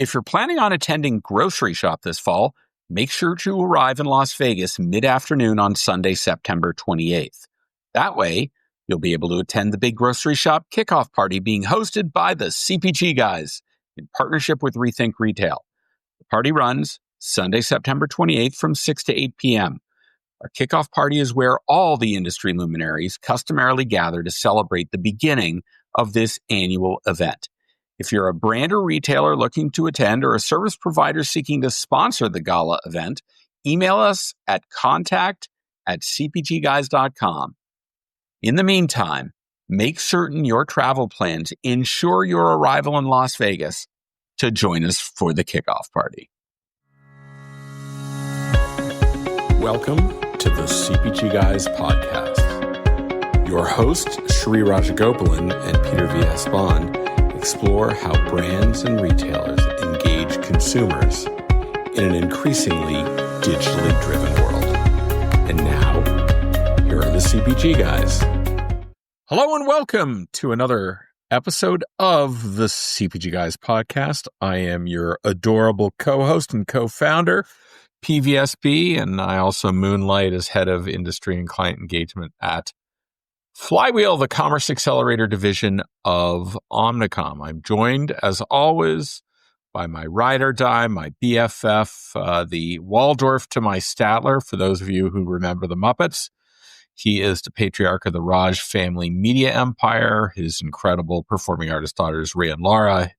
If you're planning on attending Grocery Shop this fall, make sure to arrive in Las Vegas mid-afternoon on Sunday, September 28th. That way, you'll be able to attend the big Grocery Shop kickoff party being hosted by the CPG Guys in partnership with Rethink Retail. The party runs Sunday, September 28th from 6 to 8 p.m. Our kickoff party is where all the industry luminaries customarily gather to celebrate the beginning of this annual event. If you're a brand or retailer looking to attend or a service provider seeking to sponsor the gala event, email us at contact@cpgguys.com. In the meantime, make certain your travel plans ensure your arrival in Las Vegas to join us for the kickoff party. Welcome to the CPG Guys podcast. Your hosts, Sri Rajagopalan and Peter V.S. Bond, explore how brands and retailers engage consumers in an increasingly digitally driven world. And now, here are the CPG Guys. Hello and welcome to another episode of the CPG Guys podcast. I am your adorable co-host and co-founder, PVSB, and I also moonlight as head of industry and client engagement at Flywheel, the commerce accelerator division of Omnicom. I'm joined, as always, by my ride or die, my BFF, the Waldorf to my Statler, for those of you who remember the Muppets. He is the patriarch of the Raj family media empire. His incredible performing artist daughters, Ray and Laura.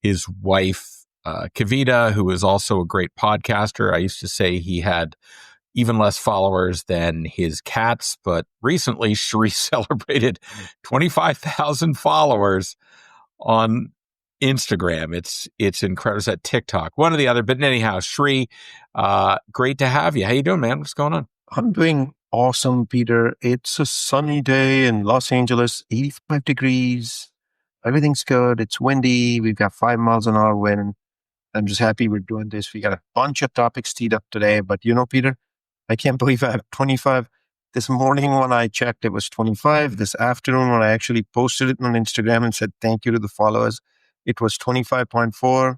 His wife, Kavita, who is also a great podcaster. I used to say he had even less followers than his cats, but recently Sri celebrated 25,000 followers on Instagram. It's incredible. It's at TikTok, one or the other. But anyhow, Sri, great to have you. How you doing, man? What's going on? I'm doing awesome, Peter. It's a sunny day in Los Angeles, 85 degrees. Everything's good. It's windy. We've got 5 miles an hour wind. I'm just happy we're doing this. We got a bunch of topics teed up today, but you know, Peter, I can't believe I have 25. This morning when I checked, it was 25. This afternoon when I actually posted it on Instagram and said thank you to the followers, it was 25.4.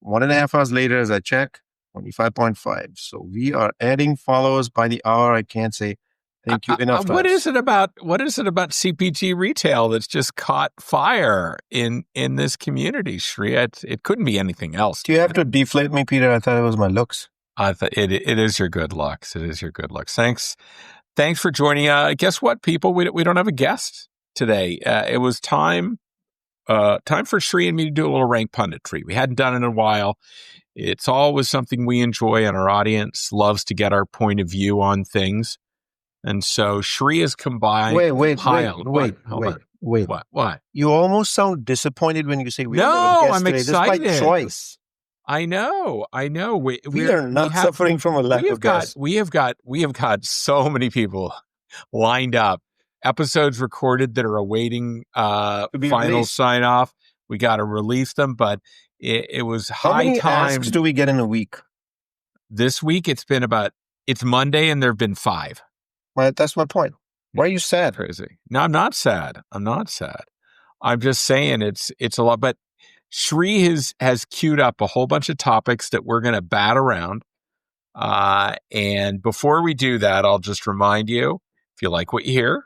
1.5 hours later, as I check, 25.5. So we are adding followers by the hour. I can't say thank you enough. What is it about CPG retail that's just caught fire in this community, Sri? It couldn't be anything else. Do you have to deflate me, Peter? I thought it was my looks. I thought it is your good looks. It is your good looks. Thanks for joining. Guess what, people? We don't have a guest today. It was time for Sri and me to do a little rank punditry. We hadn't done it in a while. It's always something we enjoy, and our audience loves to get our point of view on things. And so Sri has combined. Wait. What? You almost sound disappointed when you say we no, don't have a guest I'm today. excited. This is by choice. I know. We are not suffering from a lack of guests. We have got so many people lined up. Episodes recorded that are awaiting final sign off. We got to release them, but it was high time. How many asks do we get in a week? This week it's Monday and there've been 5. Well, that's my point. Why are you sad? Crazy. No, I'm not sad. I'm just saying it's a lot, but Sri has queued up a whole bunch of topics that we're going to bat around. And before we do that, I'll just remind you, if you like what you hear,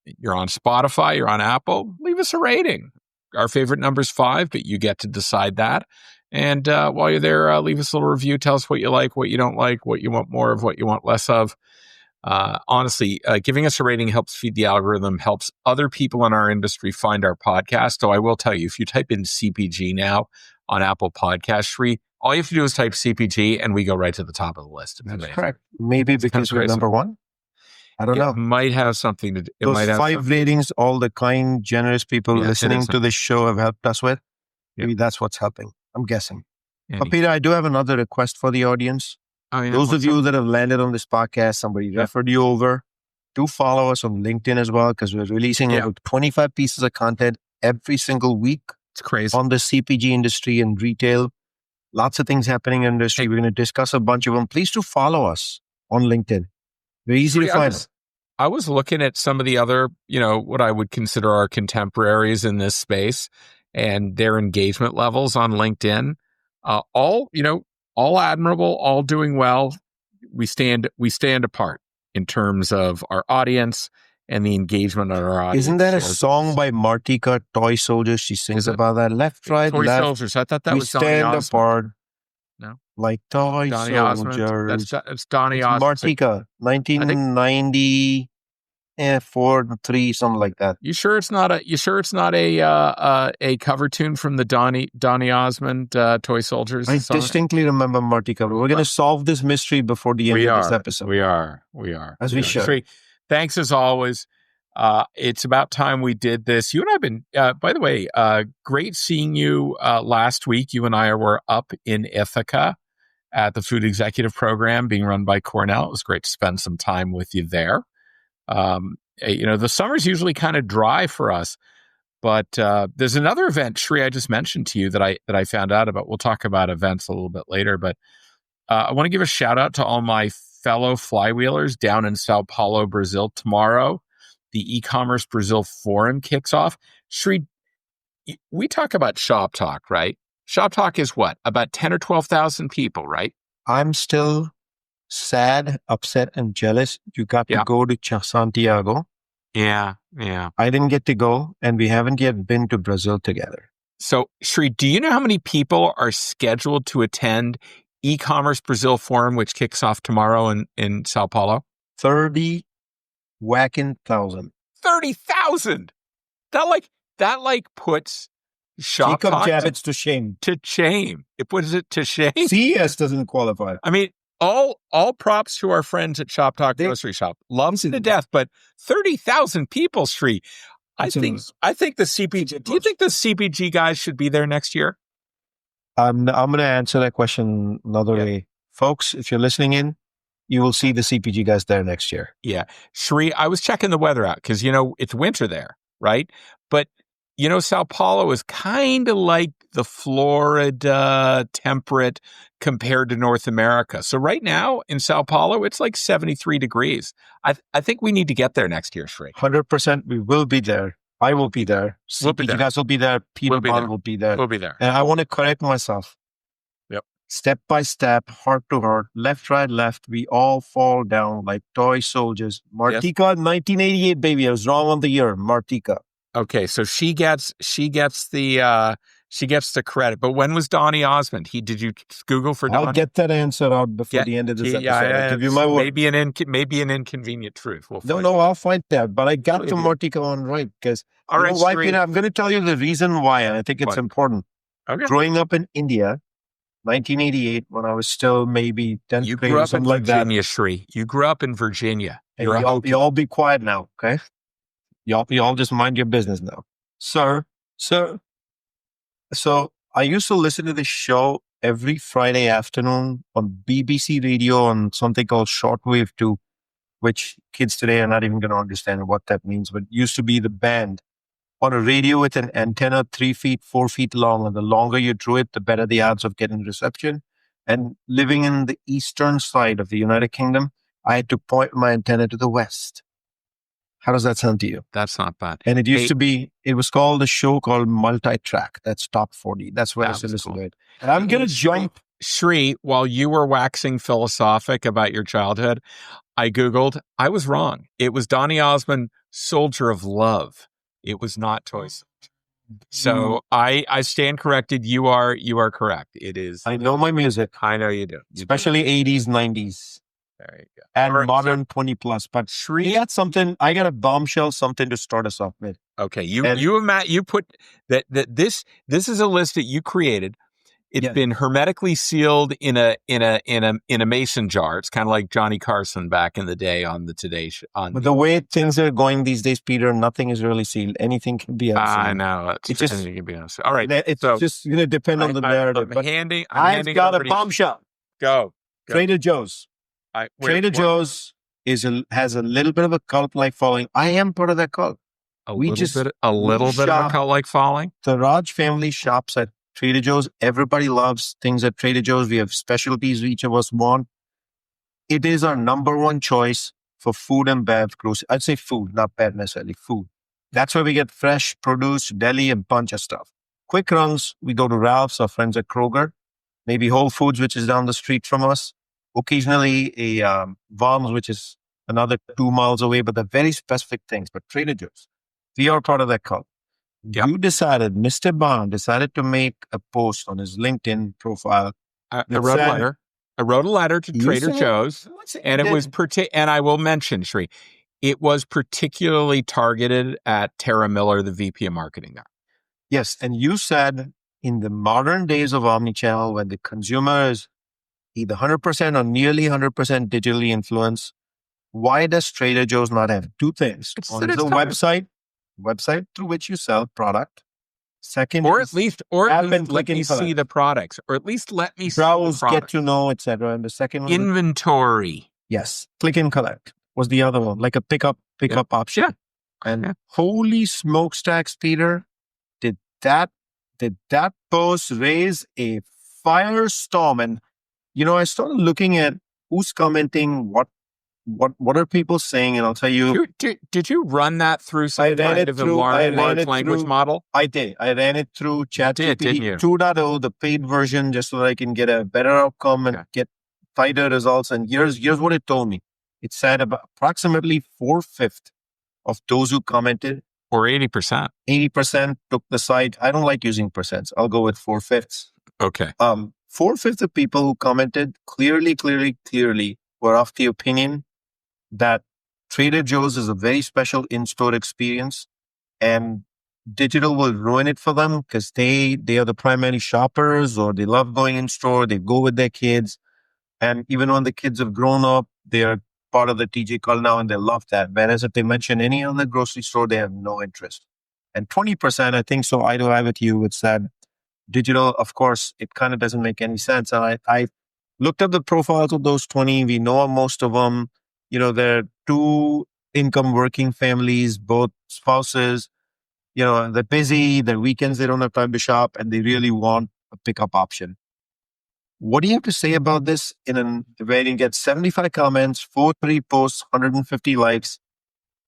you're on Spotify, you're on Apple, leave us a rating. Our favorite number is 5, but you get to decide that. And while you're there, leave us a little review. Tell us what you like, what you don't like, what you want more of, what you want less of. Honestly, giving us a rating helps feed the algorithm, helps other people in our industry find our podcast. So I will tell you, if you type in CPG now on Apple Podcasts, Sri, all you have to do is type CPG and we go right to the top of the list. That's correct. Maybe because we're number 1. I don't know. It might have something to do. Those 5 ratings, all the kind, generous people listening to this show have helped us with. Maybe that's what's helping. I'm guessing. But Peter, I do have another request for the audience. Oh, yeah. Those of you that have landed on this podcast, somebody referred you over, do follow us on LinkedIn as well, because we're releasing over 25 pieces of content every single week. It's crazy. On the CPG industry and retail. Lots of things happening in the industry. We're going to discuss a bunch of them. Please do follow us on LinkedIn. Very easy to find. I was looking at some of the other, what I would consider our contemporaries in this space. and their engagement levels on LinkedIn. All admirable, all doing well. We stand apart in terms of our audience and the engagement of our audience. Isn't that a song by Martika, Toy Soldiers? She sings about that. Left, right, Toy left. Soldiers. I thought that we was Donny stand Osmond. apart. No, like Toy Donny Soldiers. Osmond. That's Donny It's Osmond. Martika, 1994, 3, something like that. You sure it's not a cover tune from the Donny Osmond Toy Soldiers? I song? distinctly remember Martika. We're going to solve this mystery before the end of this episode. We are. As we should. Sri, thanks as always. It's about time we did this. You and I have been, by the way, great seeing you last week. You and I were up in Ithaca at the Food Executive Program being run by Cornell. It was great to spend some time with you there. The summer's usually kind of dry for us, but there's another event, Shri, I just mentioned to you that I found out about. We'll talk about events a little bit later, but I want to give a shout out to all my fellow flywheelers down in Sao Paulo, Brazil tomorrow. The e-commerce Brazil forum kicks off. Shri, we talk about Shop Talk, right? Shop Talk is what? About 10 or 12,000 people, right? I'm still sad, upset, and jealous. You got to go to Santiago. Yeah. I didn't get to go, and we haven't yet been to Brazil together. So, Shri, do you know how many people are scheduled to attend e-commerce Brazil forum, which kicks off tomorrow in Sao Paulo? 30 whacking thousand. 30,000. That puts Shop Jacob Talk Javits to shame. To shame. It puts it to shame. CES doesn't qualify. I mean, all props to our friends at Shop Talk Grocery Shop. Loves it to death, but 30,000 people, Shri. I think the CPG. Do you think the CPG guys should be there next year? I'm going to answer that question another way, folks. If you're listening in, you will see the CPG guys there next year. Yeah, Shri, I was checking the weather out because it's winter there, right? But Sao Paulo is kind of like the Florida temperate compared to North America. So right now in Sao Paulo, it's like 73 degrees. I think we need to get there next year, Shri. 100%. We will be there. I will be there. CPG guys will be there. Peter Bond will be there. We'll be there. And I want to correct myself. Yep. Step by step, heart to heart, left, right, left. We all fall down like toy soldiers. Martika, 1988, baby. I was wrong on the year. Martika. Okay, so she gets the credit. But when was Donny Osmond? Did you Google for Donny? I'll get that answer out before the end of this episode. I'll give you my word. Maybe an inconvenient truth. I'll find that. But I got the Martika one right because I'm going to tell you the reason why, and I think it's important. Okay. Growing up in India, 1988, when I was still maybe 10th grade or something like that. You grew up in Virginia, Shri. You grew up in Virginia. You all be quiet now, okay? Y'all just mind your business now. Sir. So I used to listen to this show every Friday afternoon on BBC Radio on something called Shortwave 2, which kids today are not even going to understand what that means, but it used to be the band on a radio with an antenna 3 feet, 4 feet long. And the longer you drew it, the better the odds of getting reception. And living in the eastern side of the United Kingdom, I had to point my antenna to the west. How does that sound to you? That's not bad. And it was called a show called Multi-Track. That's Top 40. That's where I used to listen to it. And I'm going to jump. Shri, while you were waxing philosophic about your childhood, I Googled. I was wrong. It was Donny Osmond, Soldier of Love. It was not Toy Soldier. So I stand corrected. You are correct. It is. I know my music. I know you do. Especially 80s, 90s. There you go. And modern 20 plus. But Shri, I got a bombshell, something to start us off with. Okay. You put that this is a list that you created. It's been hermetically sealed in a mason jar. It's kind of like Johnny Carson back in the day on the Today Show. But the way things are going these days, Peter, nothing is really sealed. Anything can be unsealed. I know. Anything can be unsealed. All right. It's just going to depend on the narrative. I've got a bombshell. Go. Trader Joe's. Trader Joe's has a little bit of a cult-like following. I am part of that cult. A little bit of a cult-like following. The Raj family shops at Trader Joe's. Everybody loves things at Trader Joe's. We have specialties each of us want. It is our number one choice for food and bev grocery. I'd say food, not bev necessarily, food. That's where we get fresh produce, deli, a bunch of stuff. quick runs, we go to Ralph's, our friends at Kroger, maybe Whole Foods, which is down the street from us. Occasionally a Vons, which is another 2 miles away, but they're very specific things. But Trader Joe's, we are part of that cult. Yep. Mr. Bond decided to make a post on his LinkedIn profile. I wrote a letter. I wrote a letter to Trader Joe's, and it was and I will mention, Sri, it was particularly targeted at Tara Miller, the VP of marketing there. Yes, and you said in the modern days of omnichannel, when the consumer is either 100% or nearly 100% digitally influenced, why does Trader Joe's not have two things? One is the website through which you sell product. Second, or at least let me see the products, or at least let me browse, get to know, etc. And the second one, inventory. Yes, click and collect was the other one, like a pickup option. Yeah. And holy smokestacks, Peter, did that post raise a firestorm? And I started looking at who's commenting, what are people saying, and I'll tell you. Did you run that through some kind of a large language model? I did. I ran it through ChatGPT 2.0, the paid version, just so that I can get a better outcome and get tighter results. And here's what it told me. It said about approximately 4/5 of those who commented, or 80%. 80% took the site. I don't like using percents. I'll go with 4/5. Okay. 4/5 of people who commented clearly were of the opinion that Trader Joe's is a very special in-store experience, and digital will ruin it for them because they are the primary shoppers, or they love going in store. They go with their kids, and even when the kids have grown up, they are part of the TJ call now, and they love that. Whereas if they mention any other grocery store, they have no interest. And 20%, I think, so eye to eye with you, it's that digital, of course, it kind of doesn't make any sense. And I looked up the profiles of those 20. We know most of them. They're two-income working families, both spouses. They're busy. Their weekends, they don't have time to shop, and they really want a pickup option. What do you have to say about this where you get 75 comments, 43 posts, 150 likes?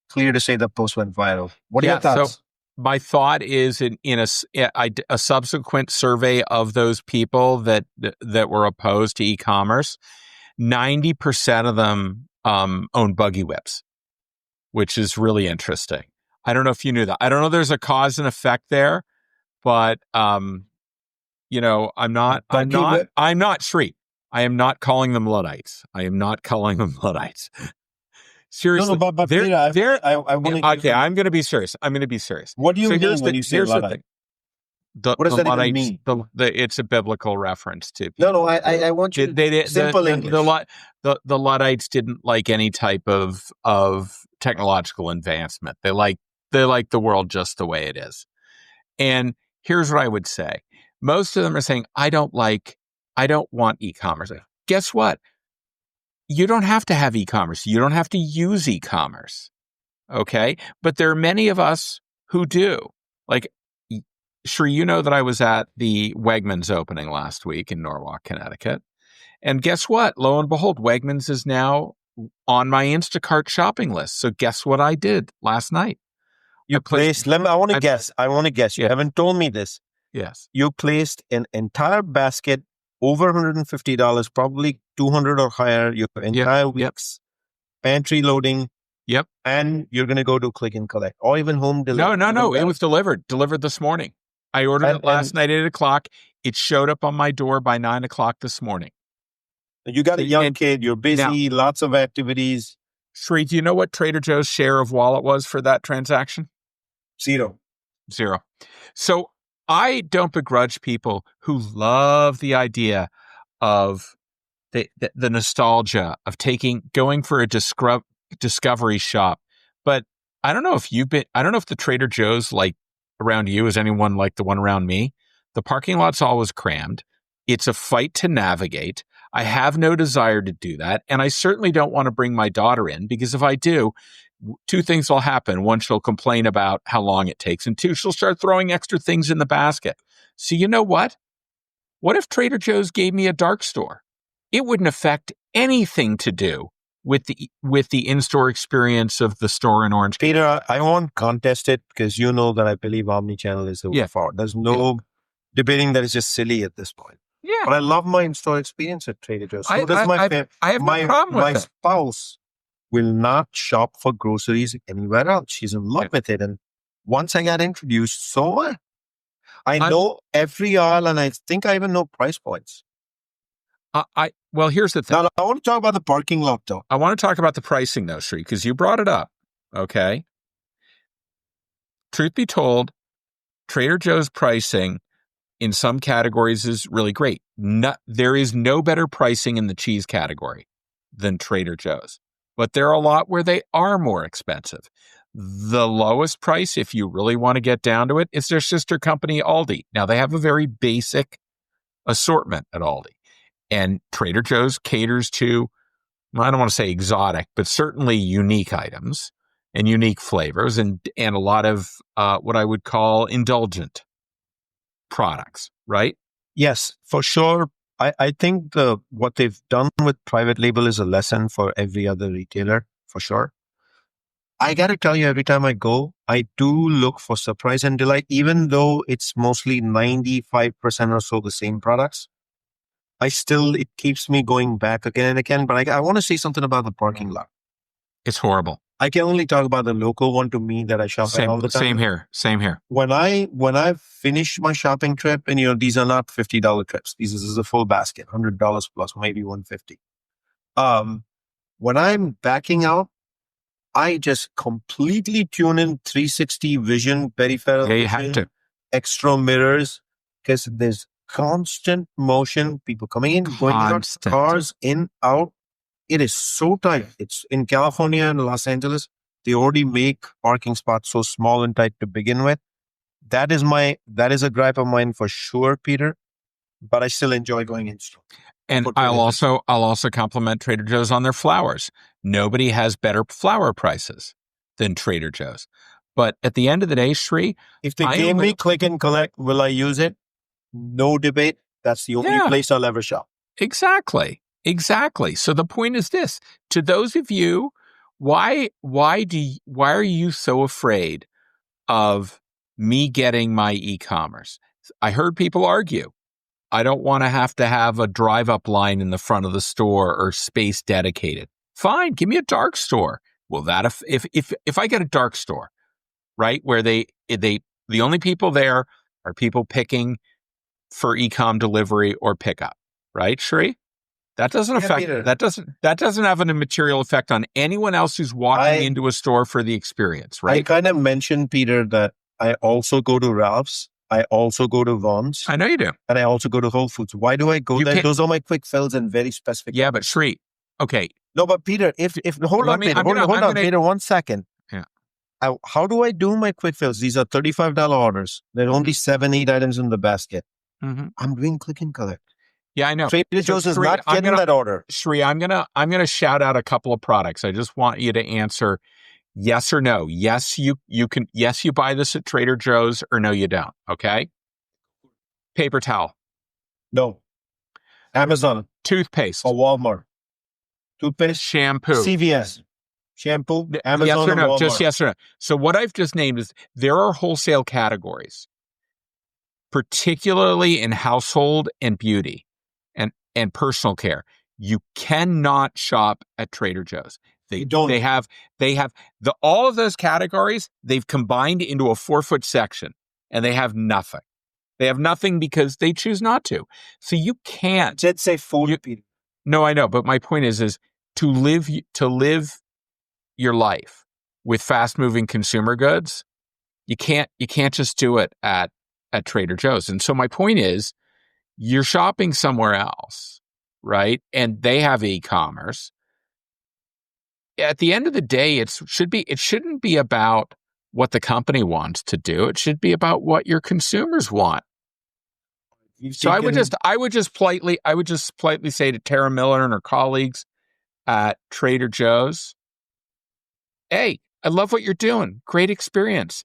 Clear to say that post went viral. What are your thoughts? So my thought is in a subsequent survey of those people that were opposed to e-commerce, 90% of them own buggy whips, which is really interesting. I don't know if you knew that. I don't know. There's a cause and effect there, but I'm not Sri. I am not calling them Luddites. Seriously. No, but Peter, I want to. Okay, I'm going to be serious. What do you mean when you say Luddite? What does that even mean? It's a biblical reference to. No. I want you to simple English. The Luddites didn't like any type of technological advancement. They like the world just the way it is. And here's what I would say: most of them are saying, I don't want e-commerce. Guess what? You don't have to have e-commerce. You don't have to use e-commerce. Okay? But there are many of us who do. Like, Sri, that I was at the Wegmans opening last week in Norwalk, Connecticut. And guess what? Lo and behold, Wegmans is now on my Instacart shopping list. So guess what I did last night? I want to guess. You haven't told me this. Yes. You placed an entire basket over $150, probably $200 or higher, your entire week's pantry loading. Yep. And you're going to go to click and collect or even home delivery. No. It was delivered this morning. I ordered it last night at 8 o'clock. It showed up on my door by 9 o'clock this morning. You got a young kid. You're busy, lots of activities. Sri, do you know what Trader Joe's share of wallet was for that transaction? Zero. So I don't begrudge people who love the idea of the nostalgia of going for a discovery shop. But I don't know if the Trader Joe's like around you is anyone like the one around me. The parking lot's always crammed. It's a fight to navigate. I have no desire to do that. And I certainly don't want to bring my daughter in, because if I do, two things will happen. One, she'll complain about how long it takes. And two, she'll start throwing extra things in the basket. So you know what? What if Trader Joe's gave me a dark store? It wouldn't affect anything to do with the in-store experience of the store in Orange County. Peter, I won't contest it because you know that I believe omnichannel is the way forward. There's no debating that is just silly at this point. Yeah. But I love my in-store experience at Trader Joe's. So does I have no problem with my it. spouse will not shop for groceries anywhere else. She's in love with it. And once I got introduced, so what? I know every aisle, and I think I even know price points. Well, here's the thing. Now, I want to talk about the parking lot, though. I want to talk about the pricing, though, Sri, because you brought it up. Okay. Truth be told, Trader Joe's pricing in some categories is really great. There is no better pricing in the cheese category than Trader Joe's, but there are a lot where they are more expensive. The lowest price, if you really want to get down to it, is their sister company, Aldi. Now, they have a very basic assortment at Aldi, and Trader Joe's caters to, I don't want to say exotic, but certainly unique items and unique flavors and a lot of what I would call indulgent products, right? Yes, for sure. I think what they've done with private label is a lesson for every other retailer, for sure. I got to tell you, every time I go, I do look for surprise and delight, even though it's mostly 95% or so the same products. It keeps me going back again and again. But I want to say something about the parking lot. It's horrible. I can only talk about the local one to me that I shop at all the time. Same here. When I finish my shopping trip, and these are not $50 trips. This is a full basket, $100 plus, maybe $150. When I'm backing out, I just completely tune in 360 vision, peripheral vision, you have to. Extra mirrors, because there's constant motion, people coming in, going out, cars in, out. It is so tight. It's in California and Los Angeles. They already make parking spots so small and tight to begin with. That is a gripe of mine for sure, Peter. But I still enjoy going in store. And I'll also compliment Trader Joe's on their flowers. Nobody has better flower prices than Trader Joe's. But at the end of the day, Sri, if they gave me click and collect, will I use it? No debate. That's the only place I'll ever shop. Exactly. So the point is this: to those of you, why are you so afraid of me getting my e-commerce? I heard people argue. I don't want to have a drive-up line in the front of the store or space dedicated. Fine, give me a dark store. Well, that if I get a dark store, right, where the only people there are people picking for e-com delivery or pickup, right, Sri? That doesn't affect. Peter. That doesn't have a material effect on anyone else who's walking into a store for the experience, right? I kind of mentioned, Peter, that I also go to Ralph's. I also go to Vaughn's. I know you do. And I also go to Whole Foods. Why do I go there? Those are my quick fills and very specific. Yeah, but Sri, okay. No, but Peter, hold on, Peter, 1 second. Yeah. How do I do my quick fills? These are $35 orders. There are only 7-8 items in the basket. Mm-hmm. I'm doing click and collect. Yeah, I know. Trader Joe's is not getting that order. Sri, I'm gonna shout out a couple of products. I just want you to answer yes or no. Yes, you can. Yes, you buy this at Trader Joe's, or no, you don't. Okay. Paper towel. No. Amazon. Toothpaste. Or Walmart. Toothpaste. Shampoo. CVS. Shampoo. Amazon. Yes or no? Walmart. Just yes or no. So what I've just named is there are wholesale categories, particularly in household and beauty and personal care. You cannot shop at Trader Joe's. They have all of those categories, they've combined into a 4-foot section, and they have nothing. They have nothing because they choose not to. So you can't. Did say food. No, I know, but my point is to live your life with fast-moving consumer goods, you can't just do it at Trader Joe's. And so my point is, you're shopping somewhere else, right? And they have e-commerce. At the end of the day, it shouldn't be about what the company wants to do. It should be about what your consumers want. So I would just politely say to Tara Miller and her colleagues at Trader Joe's, hey, I love what you're doing. Great experience.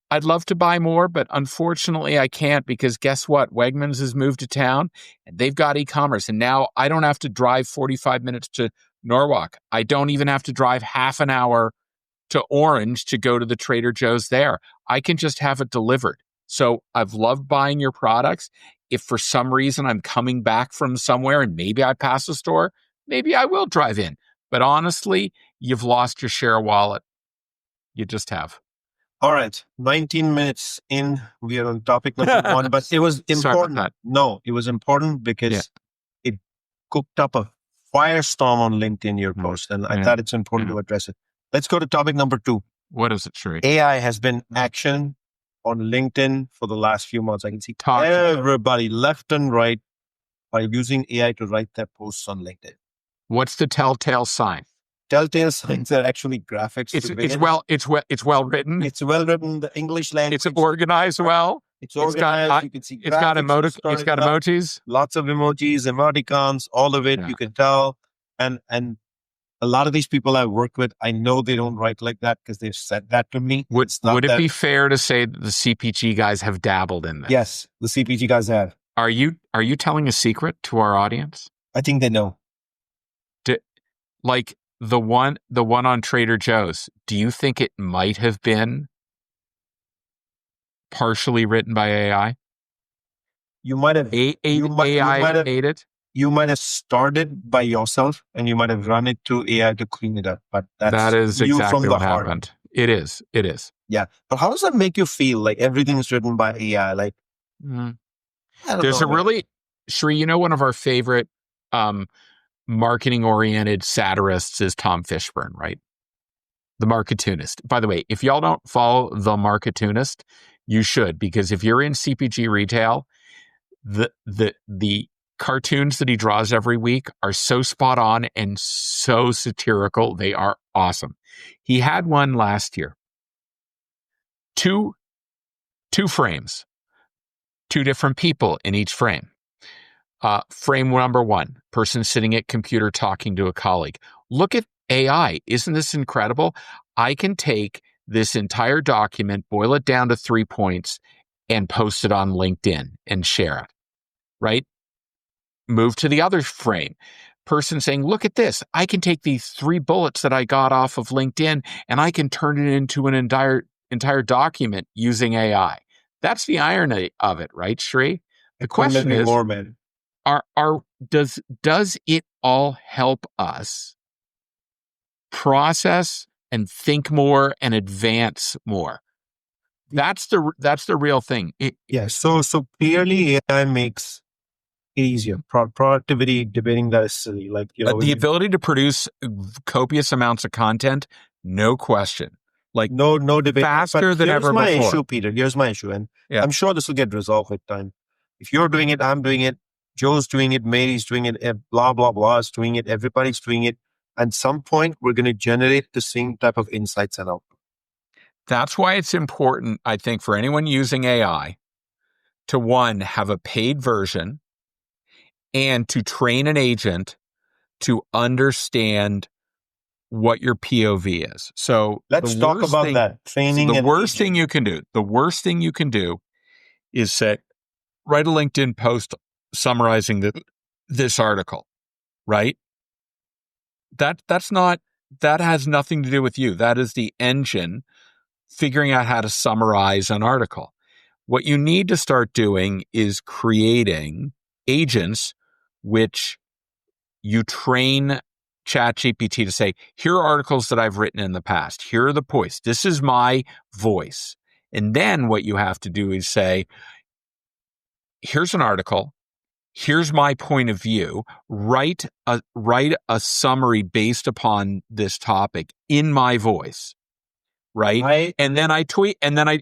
I'd love to buy more, but unfortunately I can't, because guess what? Wegmans has moved to town and they've got e-commerce. And now I don't have to drive 45 minutes to Norwalk. I don't even have to drive half an hour to Orange to go to the Trader Joe's there. I can just have it delivered. So I've loved buying your products. If for some reason I'm coming back from somewhere and maybe I pass a store, maybe I will drive in. But honestly, you've lost your share wallet. You just have. All right. 19 minutes in. We are on topic number one, but it was important. Sorry about that. No, it was important because it cooked up a firestorm on LinkedIn, your post. And I thought it's important to address it. Let's go to topic number 2. What is it, Sri? AI has been action on LinkedIn for the last few months. I can see everybody left and right are using AI to write their posts on LinkedIn. What's the telltale sign? Telltale signs are actually graphics. It's well written. It's well written. The English language. It's organized well. It's organized. You can see. It's got emojis. Lots of emojis, emoticons, all of it. Yeah. You can tell. And a lot of these people I work with, I know they don't write like that because they've said that to me. Would it be fair to say that the CPG guys have dabbled in this? Yes, the CPG guys have. Are you telling a secret to our audience? I think they know. Like the one on Trader Joe's, do you think it might have been partially written by AI? You might have AI aided. You might have started by yourself and you might have run it to AI to clean it up. But that is exactly what happened. It is. Yeah. But how does that make you feel? Like everything's written by AI? Like, there's a really, Sri, one of our favorite marketing-oriented satirists is Tom Fishburne, right? The Marketoonist. By the way, if y'all don't follow The Marketoonist, you should, because if you're in CPG retail, the cartoons that he draws every week are so spot on and so satirical. They are awesome. He had one last year. Two frames, 2 different people in each frame. Frame number 1, person sitting at computer talking to a colleague. Look at AI. Isn't this incredible? I can take this entire document, boil it down to 3 points, and post it on LinkedIn and share it, right? Move to the other frame. Person saying, look at this. I can take these 3 bullets that I got off of LinkedIn and I can turn it into an entire document using AI. That's the irony of it, right, Sri? The question is, does it all help us process and think more and advance more? That's the real thing. So clearly AI makes it easier. Productivity, debating that is silly. Like the ability to produce copious amounts of content, no question. Like no debate. Faster than ever before. Here's my issue, Peter. Here's my issue, and I'm sure this will get resolved with time. If you're doing it, I'm doing it. Joe's doing it. Mary's doing it. Blah blah blah is doing it. Everybody's doing it. At some point, we're going to generate the same type of insights and output. That's why it's important, I think, for anyone using AI to, 1, have a paid version and to train an agent to understand what your POV is. So let's talk about that training. The worst thing you can do is write a LinkedIn post summarizing this article, right? That has nothing to do with you. That is the engine figuring out how to summarize an article. What you need to start doing is creating agents which you train ChatGPT to say, here are articles that I've written in the past. Here are the points. This is my voice. And then what you have to do is say, here's an article. Here's my point of view. Write a summary based upon this topic in my voice. Right. And then I tweet, and then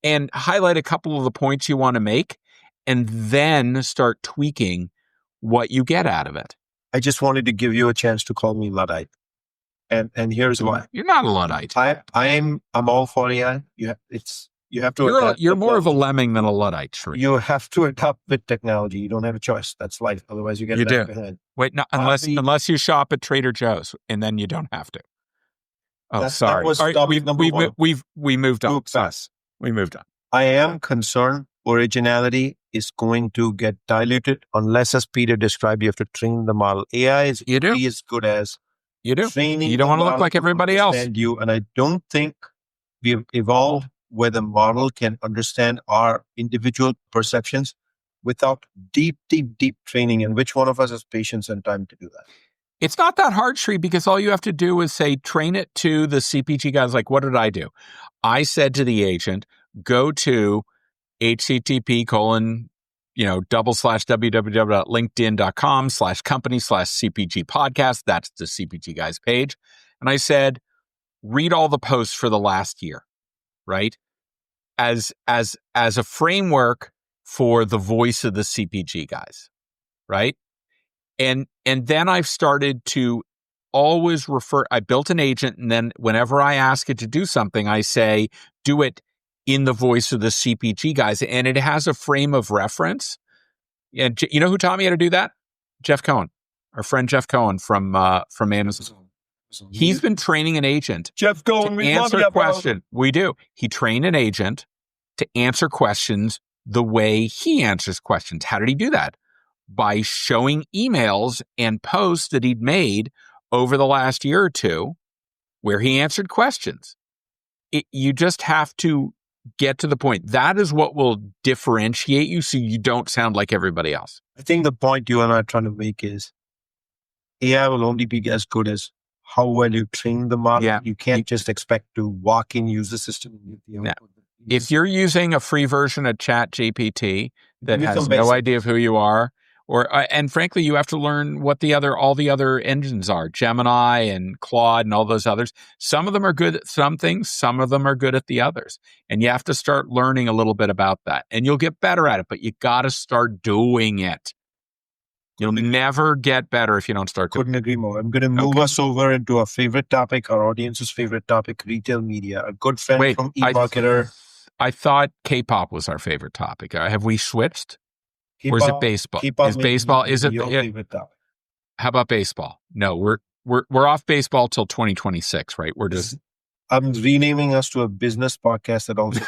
and highlight a couple of the points you want to make, and then start tweaking what you get out of it. I just wanted to give you a chance to call me Luddite. And here's why. You're not a Luddite. I'm all for AI. You have to. You're more of a lemming than a Luddite, Sri. You have to adapt with technology. You don't have a choice. That's life. Otherwise, you get left behind. Wait, no, unless you shop at Trader Joe's, and then you don't have to. Oh, sorry. We moved on. We moved on. I am concerned originality is going to get diluted unless, as Peter described, you have to train the model. AI is really as good as you do. Training. You don't want to look like everybody else. And I don't think we've evolved where the model can understand our individual perceptions without deep training. And which one of us has patience and time to do that? It's not that hard, Sri, because all you have to do is say, train it to the CPG guys. Like, what did I do? I said to the agent, go to http://www.linkedin.com/company/CPG podcast. That's the CPG guys page. And I said, read all the posts for the last year, right? As a framework for the voice of the CPG guys, right? And then I've started to always refer, I built an agent, and then whenever I ask it to do something, I say, do it in the voice of the CPG guys. And it has a frame of reference. And you know who taught me how to do that? Jeff Cohen, our friend Jeff Cohen from Amazon. He's been training an agent Jeff Cohen, to answer a question. We do. He trained an agent to answer questions the way he answers questions. How did he do that? By showing emails and posts that he'd made over the last year or two where he answered questions. You just have to get to the point. That is what will differentiate you so you don't sound like everybody else. I think the point you and I are trying to make is AI will only be as good as how well you train the model. Yeah. You can't just expect to walk in, use the system, and get the output. If you're using a free version of ChatGPT that has no basic idea of who you are, or and frankly, you have to learn what all the other engines are, Gemini and Claude and all those others. Some of them are good at some things, some of them are good at the others, and you have to start learning a little bit about that. And you'll get better at it, but you got to start doing it. You'll never get better if you don't start. Couldn't agree more. I'm going to move us over into our favorite topic, our audience's favorite topic, retail media. A good friend from eMarketer. I thought K-pop was our favorite topic. Have we switched? Or is it baseball? Is baseball? Is it your favorite topic? How about baseball? No, we're off baseball till 2026, right? We're just. I'm renaming us to a business podcast that also.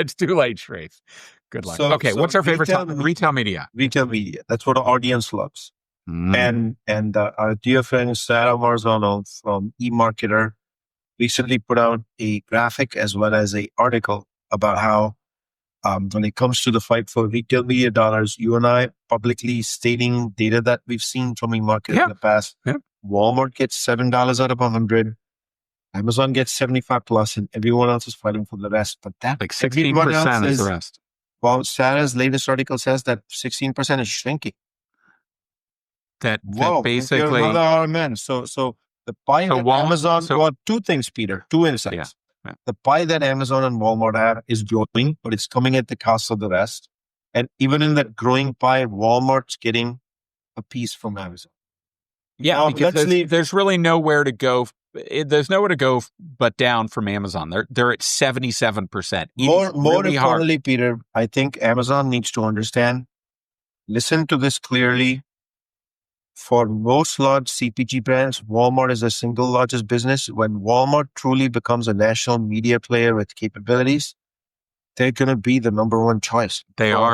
It's too late, Shreve. Good luck. Okay, what's our favorite topic? Retail media. Retail media. That's what our audience loves. And our dear friend Sarah Marzano from eMarketer recently put out a graphic as well as an article about how when it comes to the fight for retail media dollars, you and I publicly stating data that we've seen from eMarketer in the past. Yeah. Walmart gets $7 out of 100. Amazon gets 75 plus, and everyone else is fighting for the rest. But that like 16% is the rest. Well, Sarah's latest article says that 16% is shrinking. That basically So the pie that Amazon. Well, two things, Peter. Two insights. Yeah. Yeah. The pie that Amazon and Walmart have is growing, but it's coming at the cost of the rest. And even in that growing pie, Walmart's getting a piece from Amazon. Yeah, because there's really nowhere to go. There's nowhere to go but down from Amazon. They're at 77%. More importantly, Peter, I think Amazon needs to understand. Listen to this clearly. For most large CPG brands, Walmart is the single largest business. When Walmart truly becomes a national media player with capabilities, they're going to be the number one choice.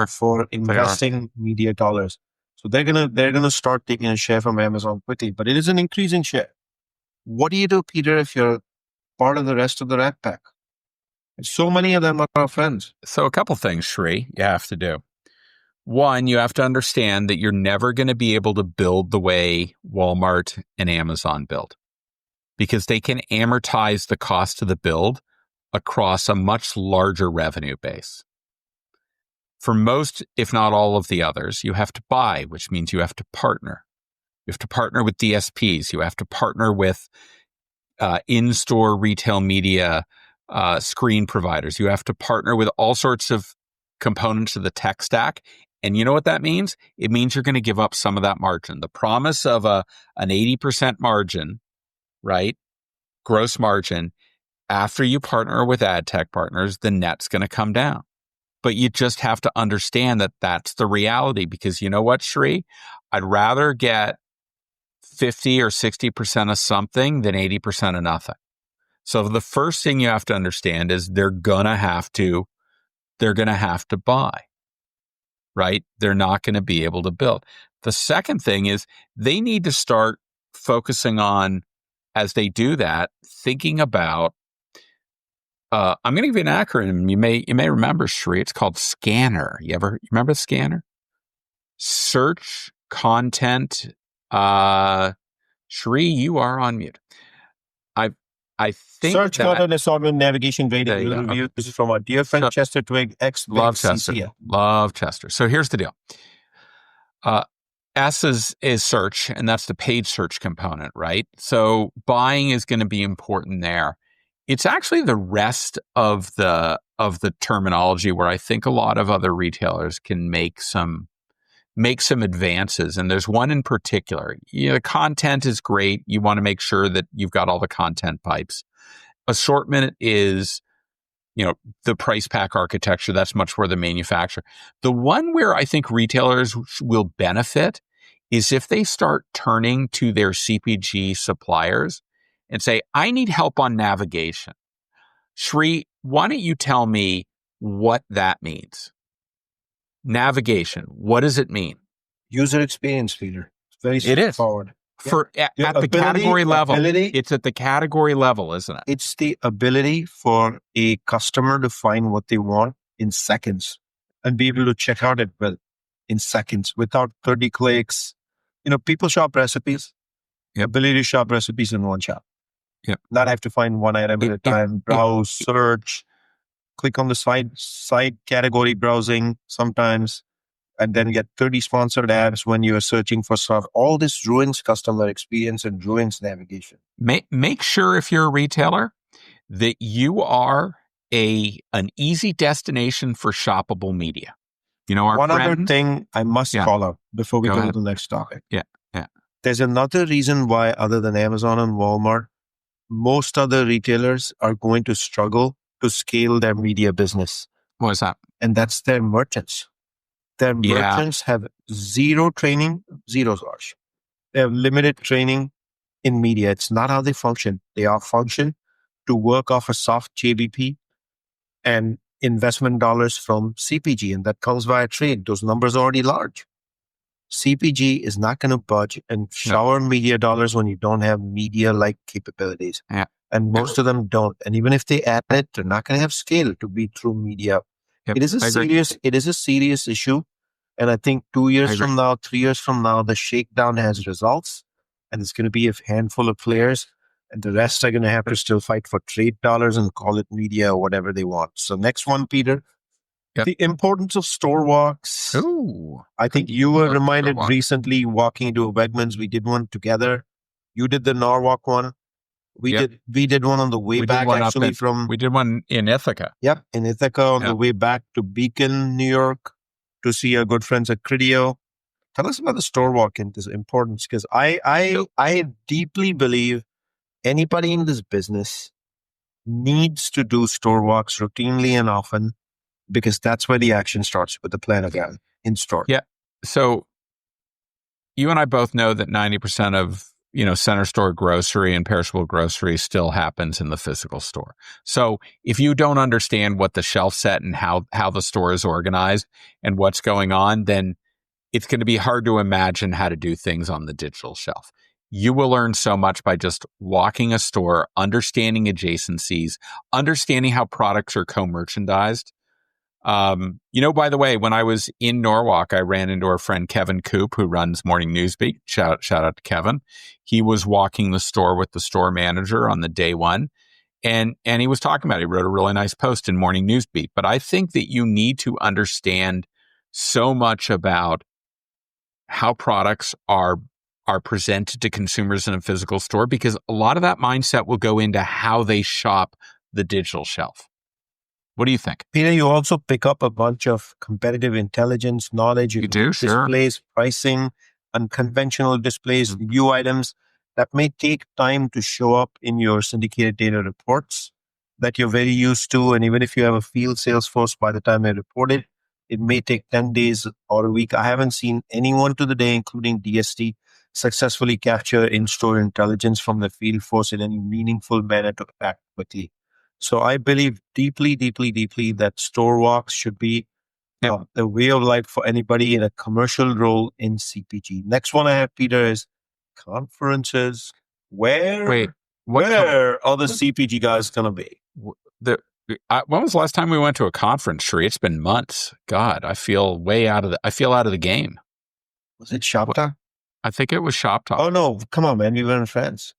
For investing media dollars. So they're gonna start taking a share from Amazon quickly, but it is an increasing share. What do you do, Peter, if you're part of the rest of the Rat Pack? So many of them are our friends. So a couple things, Sri, you have to do. One, you have to understand that you're never going to be able to build the way Walmart and Amazon build because they can amortize the cost of the build across a much larger revenue base. For most, if not all of the others, you have to buy, which means you have to partner. You have to partner with DSPs. You have to partner with in-store retail media screen providers. You have to partner with all sorts of components of the tech stack. And you know what that means? It means you're going to give up some of that margin. The promise of an 80% margin, right? Gross margin. After you partner with ad tech partners, the net's going to come down. But you just have to understand that that's the reality because you know what, Sri? I'd rather get 50 or 60% of something than 80% of nothing. So the first thing you have to understand is they're going to have to buy. Right? They're not going to be able to build. The second thing is they need to start focusing on, as they do that, thinking about I'm going to give you an acronym. You may remember, Shri. It's called SCANNER. You remember SCANNER? Search content. Shri, you are on mute. I think Search content assortment, navigation, rating, review. This is from our dear friend Chester Twig, Love Chester. CCL. Love Chester. So here's the deal. S is search, and that's the paid search component, right? So buying is going to be important there. It's actually the rest of the terminology where I think a lot of other retailers can make some advances. And there's one in particular. The content is great. You want to make sure that you've got all the content pipes. Assortment is, the price pack architecture. That's much more the manufacturer. The one where I think retailers will benefit is if they start turning to their CPG suppliers and say, I need help on navigation. Shri, why don't you tell me what that means? Navigation. What does it mean? User experience, Peter. It's very straightforward. At the category level. It's at the category level, isn't it? It's the ability for a customer to find what they want in seconds and be able to check out it in seconds without 30 clicks. People shop recipes. Yep. Ability to shop recipes in one shop. Yep. Not have to find one item at a time, browse, search, click on the side category browsing sometimes, and then get 30 sponsored ads when you're searching for stuff. All this ruins customer experience and ruins navigation. Make sure if you're a retailer that you are an easy destination for shoppable media. Other thing I must call out before we go to the next topic. Yeah. There's another reason why, other than Amazon and Walmart, most other retailers are going to struggle to scale their media business. What is that? And that's their merchants. Their merchants have zero training, zero Raj. They have limited training in media. It's not how they function. They are function to work off a soft JBP and investment dollars from CPG, and that comes via trade. Those numbers are already large. CPG is not going to budge and shower media dollars when you don't have media-like capabilities. Yeah. And most of them don't. And even if they add it, they're not going to have scale to be through media. Yep. It is a serious issue. And I think 2 years from now, 3 years from now, the shakedown has results, and it's going to be a handful of players, and the rest are going to have to still fight for trade dollars and call it media or whatever they want. So next one, Peter, the importance of store walks. Ooh, I think you were reminded recently walking into a Wegmans. We did one together. You did the Norwalk one. We did one on the way back, actually. We did one in Ithaca. Yep, in Ithaca on the way back to Beacon, New York, to see our good friends at Criteo. Tell us about the store walk and its importance, because I deeply believe anybody in this business needs to do store walks routinely and often, because that's where the action starts with the plan again in store. Yeah. So you and I both know that 90% of center store grocery and perishable grocery still happens in the physical store. So if you don't understand what the shelf set and how the store is organized and what's going on, then it's going to be hard to imagine how to do things on the digital shelf. You will learn so much by just walking a store, understanding adjacencies, understanding how products are co-merchandised. By the way, when I was in Norwalk, I ran into our friend Kevin Coop, who runs Morning Newsbeat. Shout out to Kevin. He was walking the store with the store manager on the day one, and he was talking about it. He wrote a really nice post in Morning Newsbeat. But I think that you need to understand so much about how products are presented to consumers in a physical store, because a lot of that mindset will go into how they shop the digital shelf. What do you think? Peter, you also pick up a bunch of competitive intelligence knowledge. You do, displays, pricing, unconventional displays, new items that may take time to show up in your syndicated data reports that you're very used to. And even if you have a field sales force, by the time I report it, it may take 10 days or a week. I haven't seen anyone to the day, including DST, successfully capture in-store intelligence from the field force in any meaningful manner to act quickly. So I believe deeply, deeply, deeply that store walks should be the way of life for anybody in a commercial role in CPG. Next one I have, Peter, is conferences. Where are the CPG guys going to be? When was the last time we went to a conference, Sri? It's been months. God, I feel out of the game. Was it Shop Talk? I think it was Shop Talk. Oh, no. Come on, man. We were in France.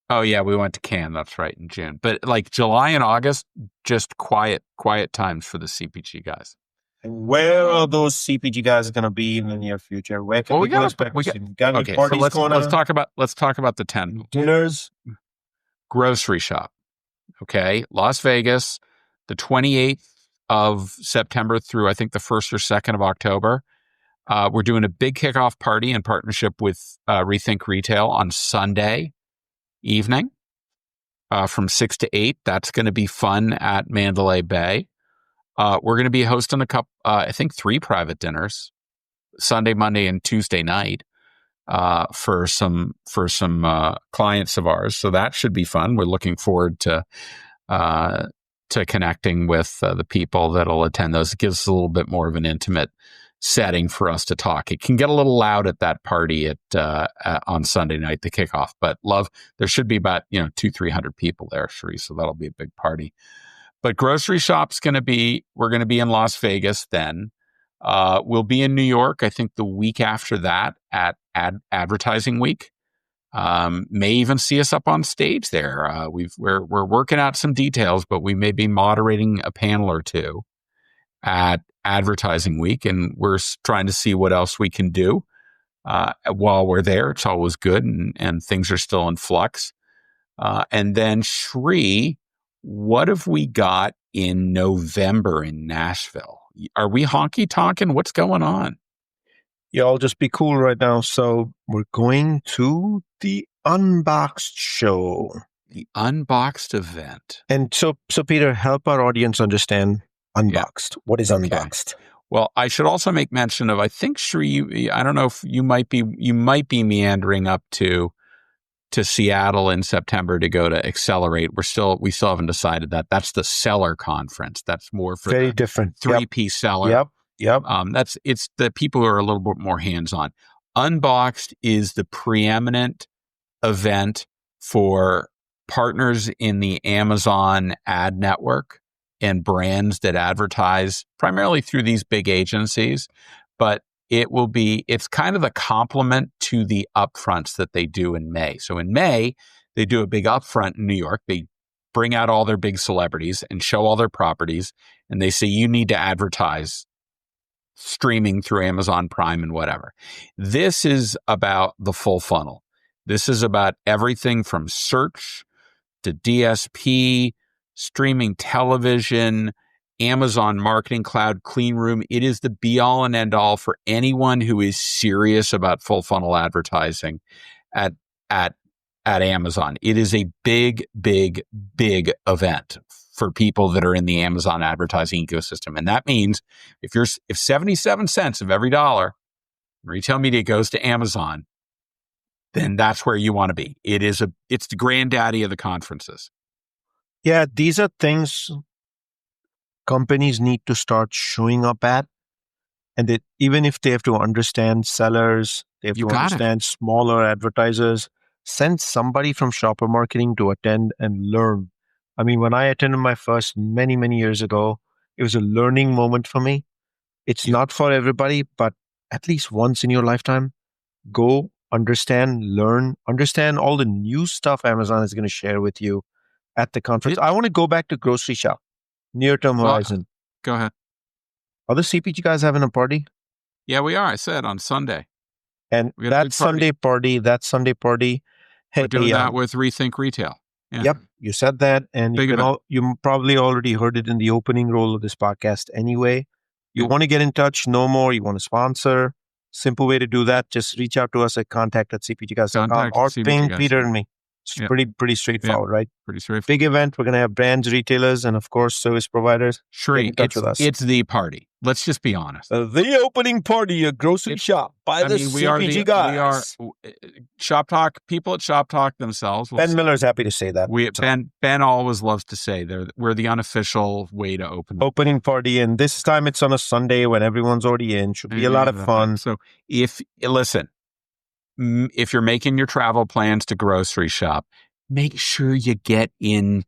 Oh, yeah. We went to Cannes. That's right, in June. But like July and August, just quiet times for the CPG guys. And where are those CPG guys going to be in the near future? Where can people expect to see them? Got any parties going on? Let's talk about the 10 dinners. Grocery shop. Okay. Las Vegas, the 28th of September through I think the 1st or 2nd of October. We're doing a big kickoff party in partnership with Rethink Retail on Sunday evening from 6 to 8. That's going to be fun at Mandalay Bay. We're going to be hosting I think 3 private dinners, Sunday, Monday, and Tuesday night for some clients of ours. So that should be fun. We're looking forward to connecting with the people that'll attend those. It gives us a little bit more of an intimate setting for us to talk. It can get a little loud at that party on Sunday night, the kickoff, but there should be about 200-300 people there, Sri, so that'll be a big party. But grocery shop's we're going to be in Las Vegas then. We'll be in New York, I think the week after that at Advertising Week. May even see us up on stage there. We're working out some details, but we may be moderating a panel or two at Advertising Week, and we're trying to see what else we can do while we're there. It's always good, and things are still in flux. And then Sri, what have we got in November in Nashville? Are we honky tonkin'? What's going on? Y'all just be cool right now. So we're going to the Unboxed show. The Unboxed event. And so Peter, help our audience understand Unboxed. Yeah. What is Unboxed? Okay. Well, I should also make mention of, I think, Sri, I don't know if you might be meandering up to Seattle in September to go to Accelerate. We still haven't decided that. That's the seller conference. That's more for very different 3P seller. Yep. It's the people who are a little bit more hands-on. Unboxed is the preeminent event for partners in the Amazon ad network and brands that advertise primarily through these big agencies, but it's kind of the complement to the upfronts that they do in May. So in May, they do a big upfront in New York. They bring out all their big celebrities and show all their properties, and they say, you need to advertise streaming through Amazon Prime and whatever. This is about the full funnel. This is about everything from search to DSP, streaming television, Amazon Marketing Cloud, Clean Room. It is the be all and end all for anyone who is serious about full funnel advertising at Amazon. It is a big, big, big event for people that are in the Amazon advertising ecosystem. And that means if 77 cents of every dollar in retail media goes to Amazon, then that's where you want to be. It's the granddaddy of the conferences. Yeah, these are things companies need to start showing up at. And that even if they have to understand sellers, they have to understand smaller advertisers, send somebody from shopper marketing to attend and learn. I mean, when I attended my first many, many years ago, it was a learning moment for me. It's not for everybody, but at least once in your lifetime, go understand, learn, understand all the new stuff Amazon is going to share with you at the conference. I want to go back to grocery shop, near-term horizon. Go ahead. Are the CPG guys having a party? Yeah, we are. I said on Sunday. And that Sunday party, hey, we're doing that with Rethink Retail. Yeah. Yep, you said that, and you probably already heard it in the opening roll of this podcast anyway. You want to get in touch, know more, you want to sponsor, simple way to do that, just reach out to us at contact@cpgguys.com or ping Peter and me. It's pretty straightforward, right? Pretty straightforward. Big event. We're going to have brands, retailers, and of course, service providers. Sri, it's the party. Let's just be honest. The opening party at grocery shop by the CPG guys. We are Shop Talk, people at Shop Talk themselves. Ben Miller's happy to say that. Ben always loves to say we're the unofficial way to opening party. And this time it's on a Sunday when everyone's already in. Should be a lot of fun. So if you're making your travel plans to grocery shop, make sure you get in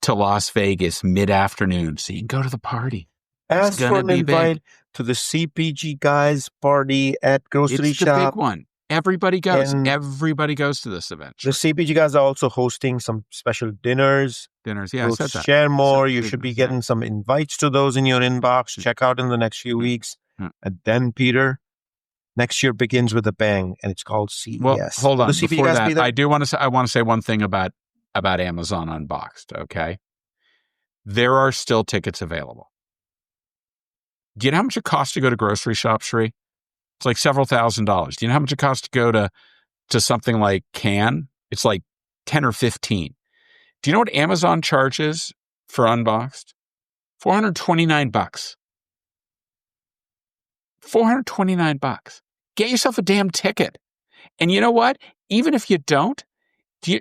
to Las Vegas mid-afternoon so you can go to the party. Ask for an be invite big. to the CPG Guys party at grocery It's the shop. big one. Everybody goes. And Everybody goes to this event. the CPG Guys are also hosting some special dinners. Dinners. Yeah, We'll I said that. share more. So You big should be ones, getting some invites to those in your inbox. Check out in the next few weeks. And then, Peter, next year begins with a bang, and it's called CES. Well, hold on. Will the CPG Before Guys be that, there? I do want to say. I want to say one thing about Amazon Unboxed. Okay, there are still tickets available. Do you know how much it costs to go to grocery shop, Sri? It's like several $1,000s. Do you know how much it costs to go to something like Cannes? It's like 10 or 15. Do you know what Amazon charges for Unboxed? $429. $429. Get yourself a damn ticket. And you know what? Even if you don't,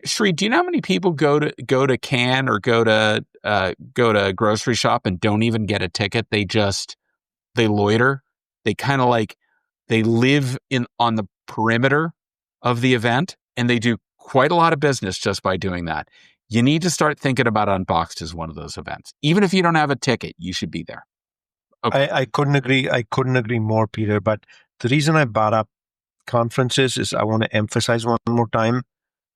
Sri, do you know how many people go to Cannes or go to grocery shop and don't even get a ticket? They loiter. They kind of they live on the perimeter of the event, and they do quite a lot of business just by doing that. You need to start thinking about Unboxed as one of those events. Even if you don't have a ticket, you should be there. Okay. I couldn't agree more, Peter. But the reason I brought up conferences is I want to emphasize one more time,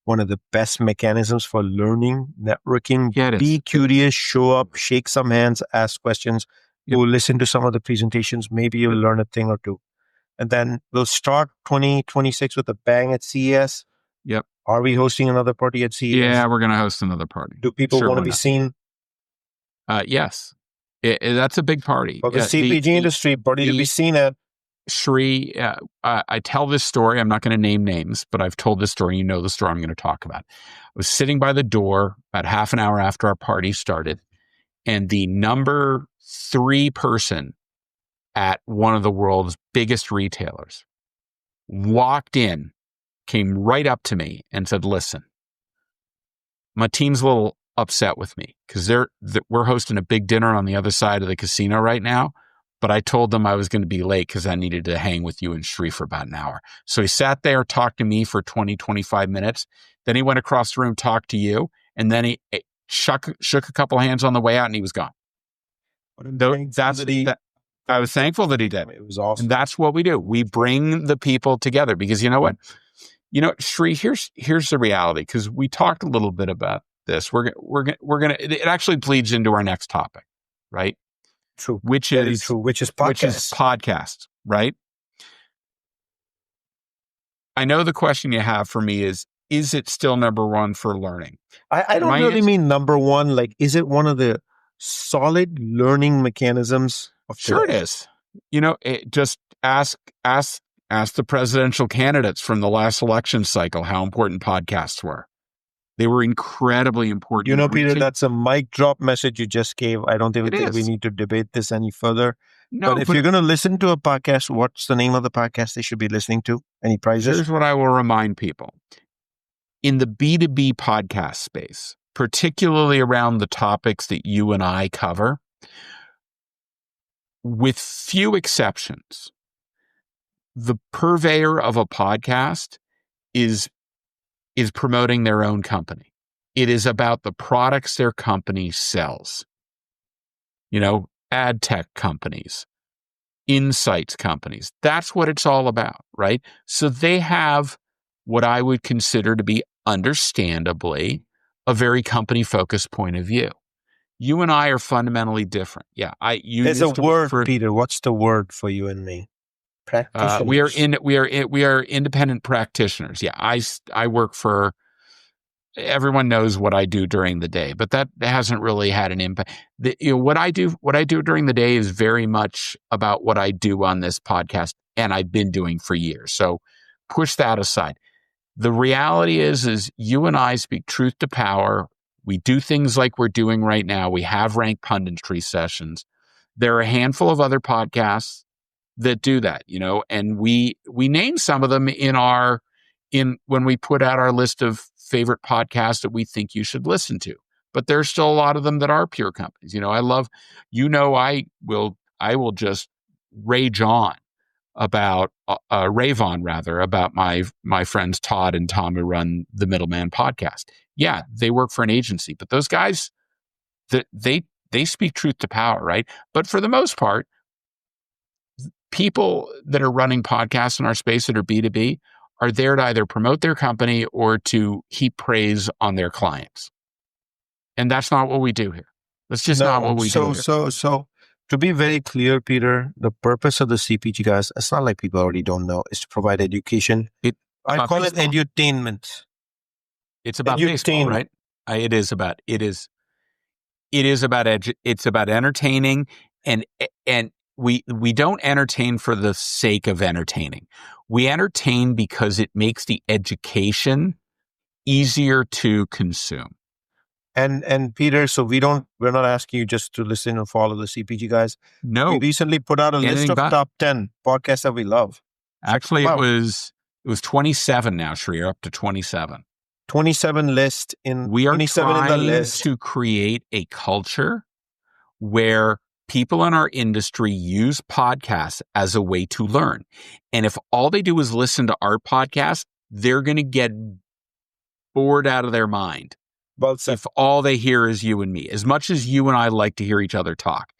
one of the best mechanisms for learning, networking. Be curious, show up, shake some hands, ask questions. Go listen to some of the presentations. Maybe you'll learn a thing or two. And then we'll start 2026 with a bang at CES. Yep. Are we hosting another party at CES? Yeah, we're going to host another party. Do people want to be seen? Yes. That's a big party. For the CPG industry, party to be seen at. Sri, I tell this story. I'm not going to name names, but I've told this story. You know the story I'm going to talk about. I was sitting by the door about half an hour after our party started, and the number 3 person at one of the world's biggest retailers walked in, came right up to me and said, "Listen, my team's a little upset with me because we're hosting a big dinner on the other side of the casino right now. But I told them I was going to be late because I needed to hang with you and Sri for about an hour." So he sat there, talked to me for 20, 25 minutes. Then he went across the room, talked to you. And then he shook a couple hands on the way out and he was gone. I was thankful that he did. It was awesome. And that's what we do. We bring the people together because you know what? Sri, here's the reality, because we talked a little bit about this. We're gonna. It actually bleeds into our next topic, right? True. Which is podcast, right? I know the question you have for me is it still number one for learning? I don't really mean number one. Like, is it one of the solid learning mechanisms of today? Sure it is. Just ask the presidential candidates from the last election cycle how important podcasts were. They were incredibly important. Peter, that's a mic drop message you just gave. I don't even think we need to debate this any further. No, but if you're going to listen to a podcast, what's the name of the podcast they should be listening to? Any prizes? Here's what I will remind people. In the B2B podcast space, particularly around the topics that you and I cover, with few exceptions, the purveyor of a podcast is promoting their own company. It is about the products their company sells. Ad tech companies, insights companies. That's what it's all about, right? So they have what I would consider to be, understandably, a very company-focused point of view. You and I are fundamentally different. Yeah, there's a word, Peter. What's the word for you and me? Practitioners. We are independent practitioners. Yeah, I work for. Everyone knows what I do during the day, but that hasn't really had an impact. What I do during the day is very much about what I do on this podcast, and I've been doing for years. So push that aside. The reality is you and I speak truth to power. We do things like we're doing right now. We have ranked punditry sessions. There are a handful of other podcasts that do that, and we name some of them when we put out our list of favorite podcasts that we think you should listen to. But there's still a lot of them that are pure companies. I will just rave on about my friends Todd and Tom who run the Middleman podcast. Yeah, they work for an agency, but those guys they speak truth to power, right? But for the most part, people that are running podcasts in our space that are B2B are there to either promote their company or to heap praise on their clients. And that's not what we do here. That's just not what we do here. So to be very clear, Peter, the purpose of the CPG Guys, it's not like people already don't know, is to provide education. I call it edutainment. It's about baseball, right? It's about entertaining, and we don't entertain for the sake of entertaining. We entertain because it makes the education easier to consume. And Peter, so we're not asking you just to listen and follow the CPG Guys. No. We recently put out a list of top 10 podcasts that we love. Actually, it was 27 now, Shri. You're up to 27. 27 list in we are 27 trying in the list to create a culture where people in our industry use podcasts as a way to learn. And if all they do is listen to our podcast, they're going to get bored out of their mind. Well said. If all they hear is you and me, as much as you and I like to hear each other talk,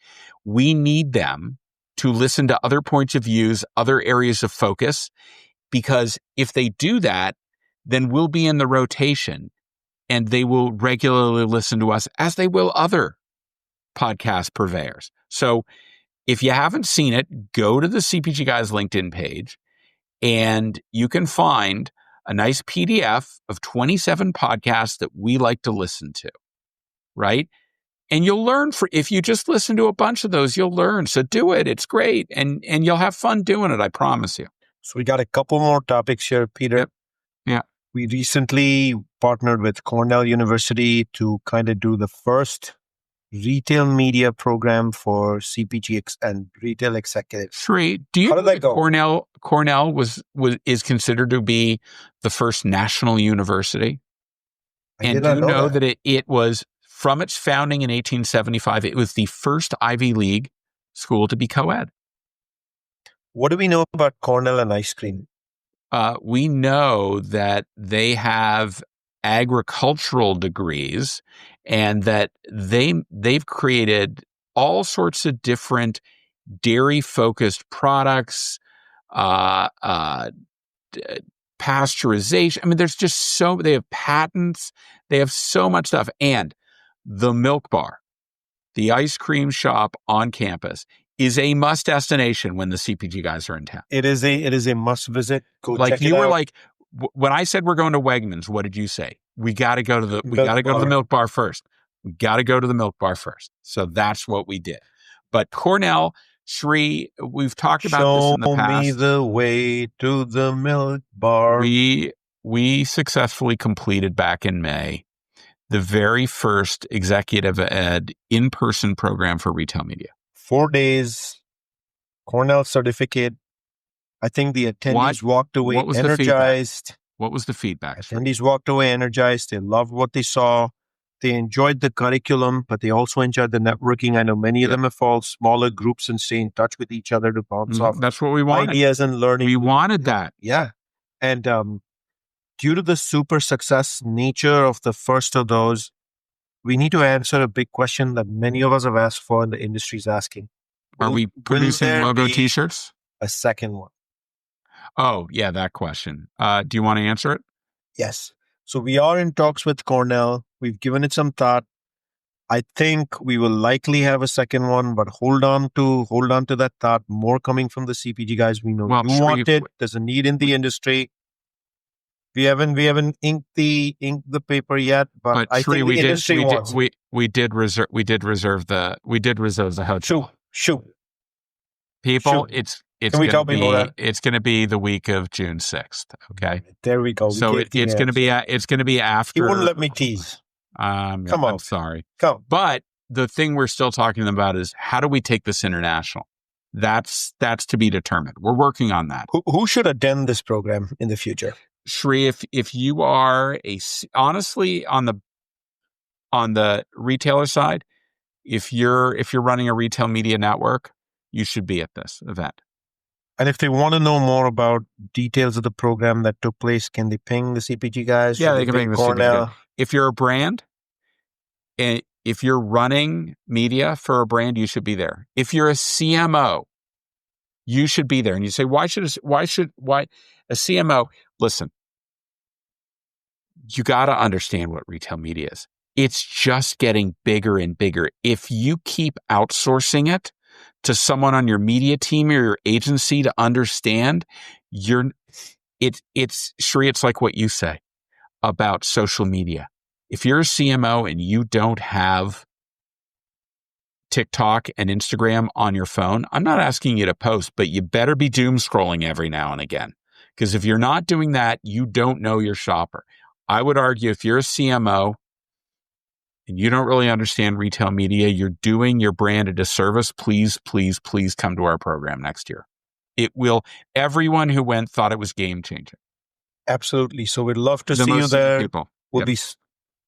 we need them to listen to other points of views, other areas of focus, because if they do that, then we'll be in the rotation and they will regularly listen to us as they will other podcast purveyors. So if you haven't seen it, go to the CPG Guys LinkedIn page and you can find a nice PDF of 27 podcasts that we like to listen to, right? And you'll learn if you just listen to a bunch of those, you'll learn. So do it. It's great. And you'll have fun doing it. I promise you. So we got a couple more topics here, Peter. Yep. Yeah. We recently partnered with Cornell University to kind of do the first retail media program for CPG and retail executives. Shri, do you How did that go? Cornell is considered to be the first national university? And do you know that it was, from its founding in 1875, it was the first Ivy League school to be co-ed. What do we know about Cornell and ice cream? We know that they have agricultural degrees and that they've created all sorts of different dairy-focused products, pasteurization. I mean, there's just they have patents, they have so much stuff. And the Milk Bar, the ice cream shop on campus, is a must destination when the CPG Guys are in town. It is a must visit. Go check it out. You were like, when I said we're going to Wegmans, what did you say? We got to go to the Milk Bar first. We got to go to the Milk Bar first. So that's what we did. But Cornell, Shri, we've talked about this in the past. Show me the way to the Milk Bar. We successfully completed back in May the very first executive ed in-person program for retail media. 4 days, Cornell certificate. I think the attendees walked away energized. What was the feedback? Attendees walked away energized. They loved what they saw. They enjoyed the curriculum, but they also enjoyed the networking. I know many of them have formed smaller groups and stay in touch with each other to bounce off. That's what we wanted. Ideas and learning. We wanted that. Yeah. And due to the super success nature of the first of those, we need to answer a big question that many of us have asked for and the industry is asking. Are we producing logo t-shirts? A second one. Oh, yeah, that question. Do you want to answer it? Yes. So we are in talks with Cornell. We've given it some thought. I think we will likely have a second one, but hold on to that thought. More coming from the CPG Guys. We know you want it. There's a need in the industry. We haven't inked the paper yet, but I think the industry wants. We did reserve the hotel. Shoot. People, Shoot. it's going to be the week of June 6th. Okay. There we go. So it's going to be after. You wouldn't let me tease. Come on. I'm sorry. Come. But the thing we're still talking about is how do we take this international? That's to be determined. We're working on that. Who should attend this program in the future? Shri, if you are honestly on the retailer side, if you're running a retail media network, you should be at this event. And if they want to know more about details of the program that took place, can they ping the CPG Guys? Yeah, they can ping the CPG Guys. If you're a brand, and If you're running media for a brand, you should be there. If you're a CMO, you should be there. And you say, why a CMO? Listen, you got to understand what retail media is. It's just getting bigger and bigger. If you keep outsourcing it to someone on your media team or your agency to understand, it's Shri, it's like what you say about social media. If you're a CMO and you don't have TikTok and Instagram on your phone, I'm not asking you to post, but you better be doom scrolling every now and again. Because if you're not doing that, you don't know your shopper. I would argue if you're a CMO and you don't really understand retail media, you're doing your brand a disservice. Please, please, please come to our program next year. It will. Everyone who went thought it was game changing. Absolutely. So we'd love to see you there. People.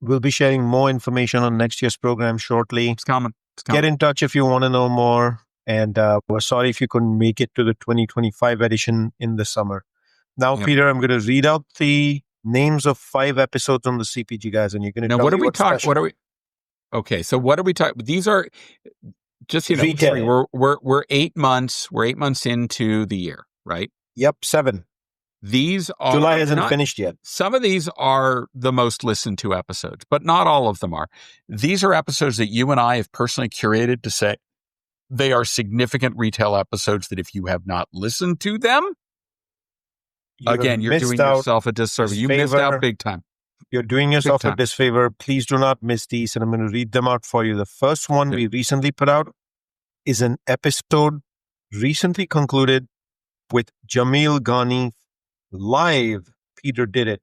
We'll be sharing more information on next year's program shortly. It's coming. Get in touch if you want to know more. And we're sorry if you couldn't make it to the 2025 edition in the summer. Now, Peter, I'm going to read out the names of 5 episodes on the CPG Guys, and you're going to tell me what's special. What are we? Okay, so what are we talking? These are just we're 8 months. We're 8 months into the year, right? Yep, 7. These are July hasn't finished yet. Some of these are the most listened to episodes, but not all of them are. These are episodes that you and I have personally curated to say they are significant retail episodes that if you have not listened to them, you're doing yourself a disservice. You missed out big time. You're doing yourself a disfavor. Please do not miss these, and I'm going to read them out for you. The first one we recently put out is an episode recently concluded with Jamil Ghani live. Peter did it.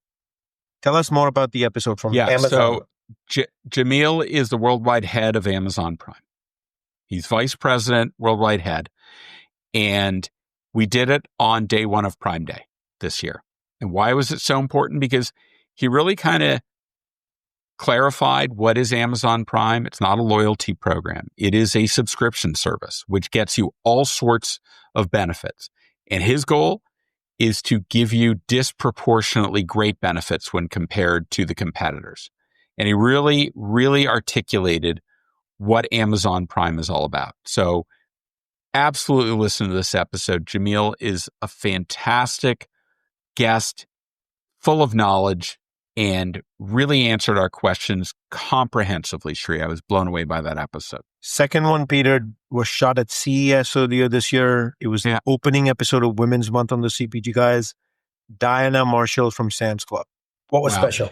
Tell us more about the episode from Amazon. So Jamil is the worldwide head of Amazon Prime. He's vice president, worldwide head. And we did it on day 1 of Prime Day this year. And why was it so important? Because he really kind of clarified what is Amazon Prime. It's not a loyalty program. It is a subscription service, which gets you all sorts of benefits. And his goal is to give you disproportionately great benefits when compared to the competitors. And he really, really articulated what Amazon Prime is all about. So absolutely listen to this episode. Jamil is a fantastic guest, full of knowledge, and really answered our questions comprehensively, Shri. I was blown away by that episode. Second one, Peter, was shot at CES earlier this year. It was the opening episode of Women's Month on the CPG Guys. Diana Marshall from Sam's Club. What was special?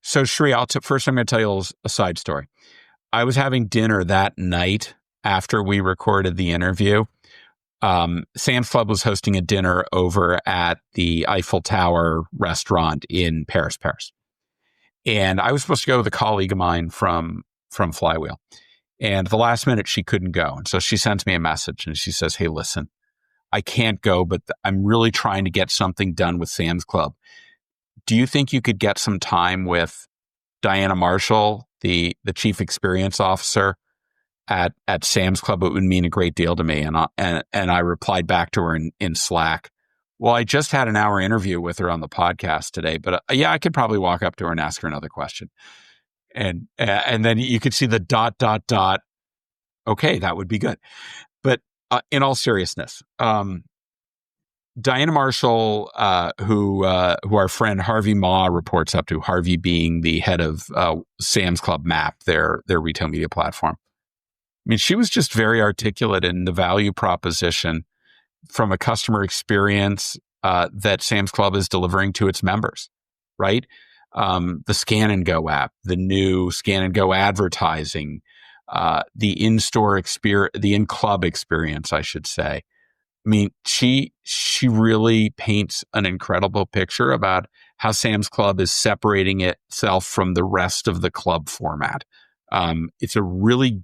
So, Shri, first I'm going to tell you a side story. I was having dinner that night after we recorded the interview. Sam's Club was hosting a dinner over at the Eiffel Tower restaurant in Paris. And I was supposed to go with a colleague of mine from Flywheel. And at the last minute, she couldn't go. And so she sends me a message and she says, hey, listen, I can't go, but I'm really trying to get something done with Sam's Club. Do you think you could get some time with Diana Marshall, the chief experience officer at Sam's Club? It would mean a great deal to me. And I replied back to her in Slack, well, I just had an hour interview with her on the podcast today, but I could probably walk up to her and ask her another question. And then you could see the ... Okay, that would be good. But in all seriousness, Diana Marshall, who our friend Harvey Ma reports up to, Harvey being the head of Sam's Club Map, their retail media platform. I mean, she was just very articulate in the value proposition from a customer experience that Sam's Club is delivering to its members, right? The Scan and Go app, the new Scan and Go advertising, the in-store experience, the in-club experience, I should say. I mean, she really paints an incredible picture about how Sam's Club is separating itself from the rest of the club format. It's a really,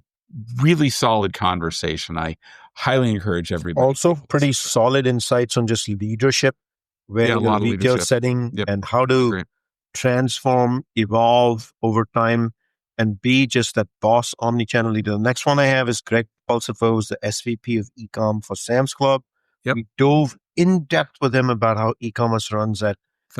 really solid conversation. I highly encourage everybody. Also, pretty solid insights on just leadership, where in the retail setting and how to transform, evolve over time, and be just that boss omnichannel leader. The next one I have is Greg Pulsifo, who's the SVP of e-com for Sam's Club. We dove in depth with him about how e-commerce runs at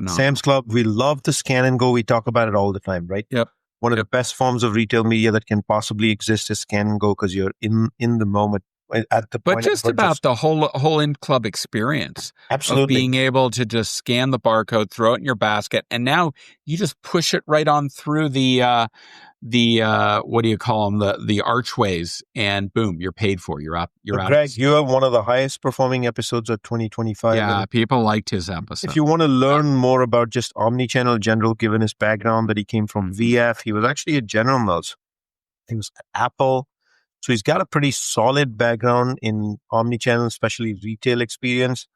Sam's Club. We love the Scan and Go. We talk about it all the time, right? Yep. one of the best forms of retail media that can possibly exist is scan and go, because you're in the moment at the point. But just about the whole in-club experience absolutely of being able to just scan the barcode, throw it in your basket, and now you just push it right on through the what do you call them, the archways, and boom, you're paid for. You're out. Greg, you have one of the highest performing episodes of 2025. Yeah, people liked his episode. If you want to learn more about just omnichannel general, given his background that he came from VF, he was actually at General Mills. He was at Apple. So he's got a pretty solid background in omnichannel, especially retail experience.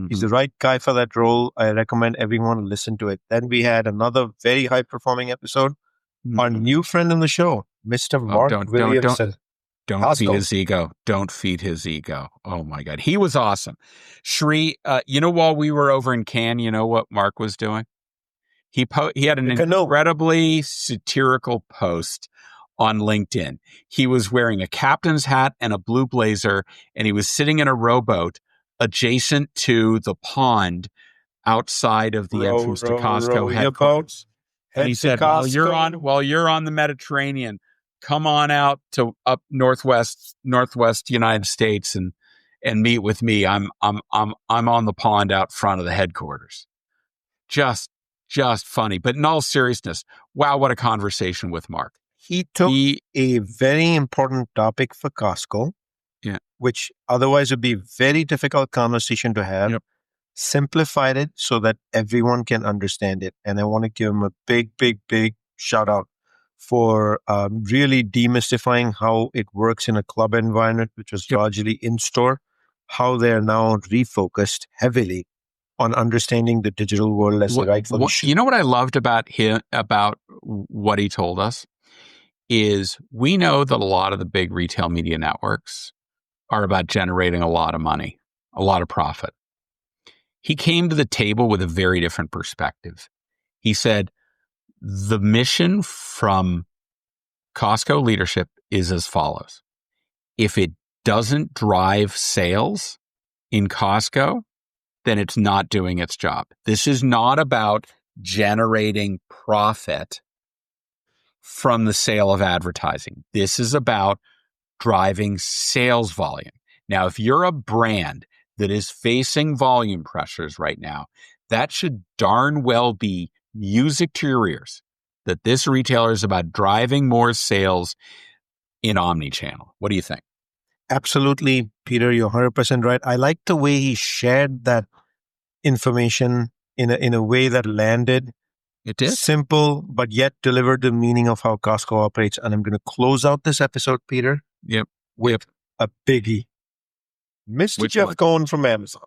He's the right guy for that role. I recommend everyone listen to it. Then we had another very high performing episode. Our new friend on the show, Mr. Mark Williamson. Don't feed his ego. Don't feed his ego. Oh my God. He was awesome. Shri, while we were over in Cannes, you know what Mark was doing? He had an incredibly satirical post on LinkedIn. He was wearing a captain's hat and a blue blazer, and he was sitting in a rowboat adjacent to the pond outside of the entrance to Costco headquarters. And he said, while you're on the Mediterranean, come on out to up northwest United States and meet with me. I'm on the pond out front of the headquarters. Just funny. But in all seriousness, wow, what a conversation with Mark. He took a very important topic for Costco, which otherwise would be a very difficult conversation to have, simplified it so that everyone can understand it. And I want to give him a big, big, big shout out for really demystifying how it works in a club environment, which was largely in-store, how they're now refocused heavily on understanding the digital world as the rightful issue. You know what I loved about what he told us? Is we know that a lot of the big retail media networks are about generating a lot of money, a lot of profit. He came to the table with a very different perspective. He said, the mission from Costco leadership is as follows. If it doesn't drive sales in Costco, then it's not doing its job. This is not about generating profit from the sale of advertising. This is about driving sales volume. Now, if you're a brand that is facing volume pressures right now, that should darn well be music to your ears, that this retailer is about driving more sales in omnichannel. What do you think? Absolutely, Peter, you're 100% right. I like the way he shared that information in a way that landed. It did. Simple, but yet delivered the meaning of how Costco operates. And I'm going to close out this episode, Peter, with a biggie. Mr. Jeff Cohen from Amazon.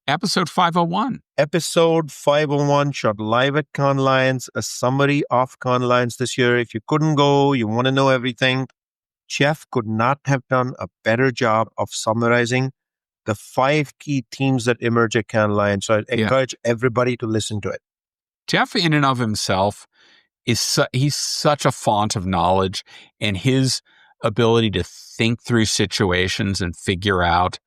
Episode 501. Episode 501 shot live at Cannes Lions, a summary of Cannes Lions this year. If you couldn't go, you want to know everything, Jeff could not have done a better job of summarizing the 5 key themes that emerge at Cannes Lions. So I encourage everybody to listen to it. Jeff, in and of himself, he's such a font of knowledge, and his ability to think through situations and figure out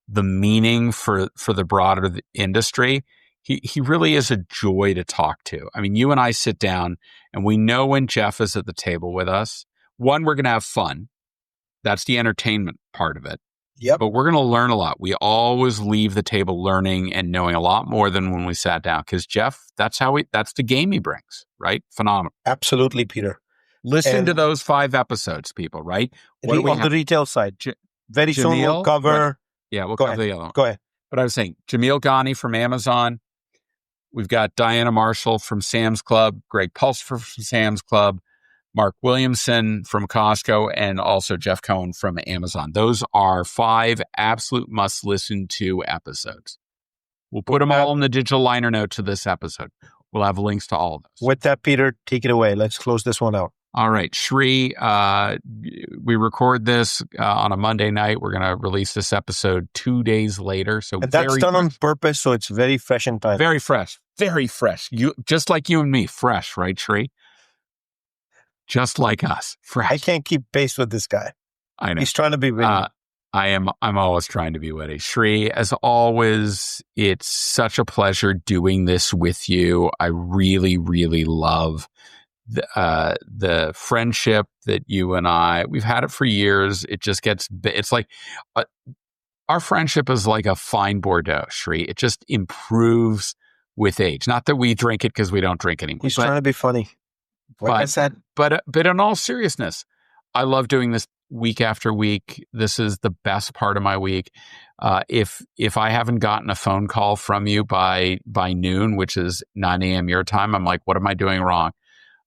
the meaning for the broader industry, he really is a joy to talk to. I mean, you and I sit down, and we know when Jeff is at the table with us, one, we're going to have fun. That's the entertainment part of it. Yep. But we're going to learn a lot. We always leave the table learning and knowing a lot more than when we sat down. Because Jeff, that's the game he brings, right? Phenomenal. Absolutely, Peter. Listen to those 5 episodes, people, right? On the retail side. Very soon we'll cover. We'll cover the other one. Go ahead. But I was saying, Jamil Ghani from Amazon. We've got Diana Marshall from Sam's Club, Greg Pulsifer from Sam's Club, Mark Williamson from Costco, and also Jeff Cohen from Amazon. Those are 5 absolute must-listen to episodes. We'll put them all in the digital liner note to this episode. We'll have links to all of those. With that, Peter, take it away. Let's close this one out. All right, Shri, we record this on a Monday night. We're going to release this episode 2 days later. So and that's done on purpose, so it's very fresh in time. Very fresh. Very fresh. Just like you and me. Fresh, right, Shri? Just like us. Fresh. I can't keep pace with this guy. I know. He's trying to be witty. I'm always trying to be witty. Shri, as always, it's such a pleasure doing this with you. I really, really love the friendship that you and we've had it for years. It just gets, it's like, our friendship is like a fine Bordeaux, Shri. It just improves with age. Not that we drink it because we don't drink anymore. He's trying to be funny. Like I said. But in all seriousness, I love doing this week after week. This is the best part of my week. If I haven't gotten a phone call from you by noon, which is 9 a.m. your time, I'm like, what am I doing wrong?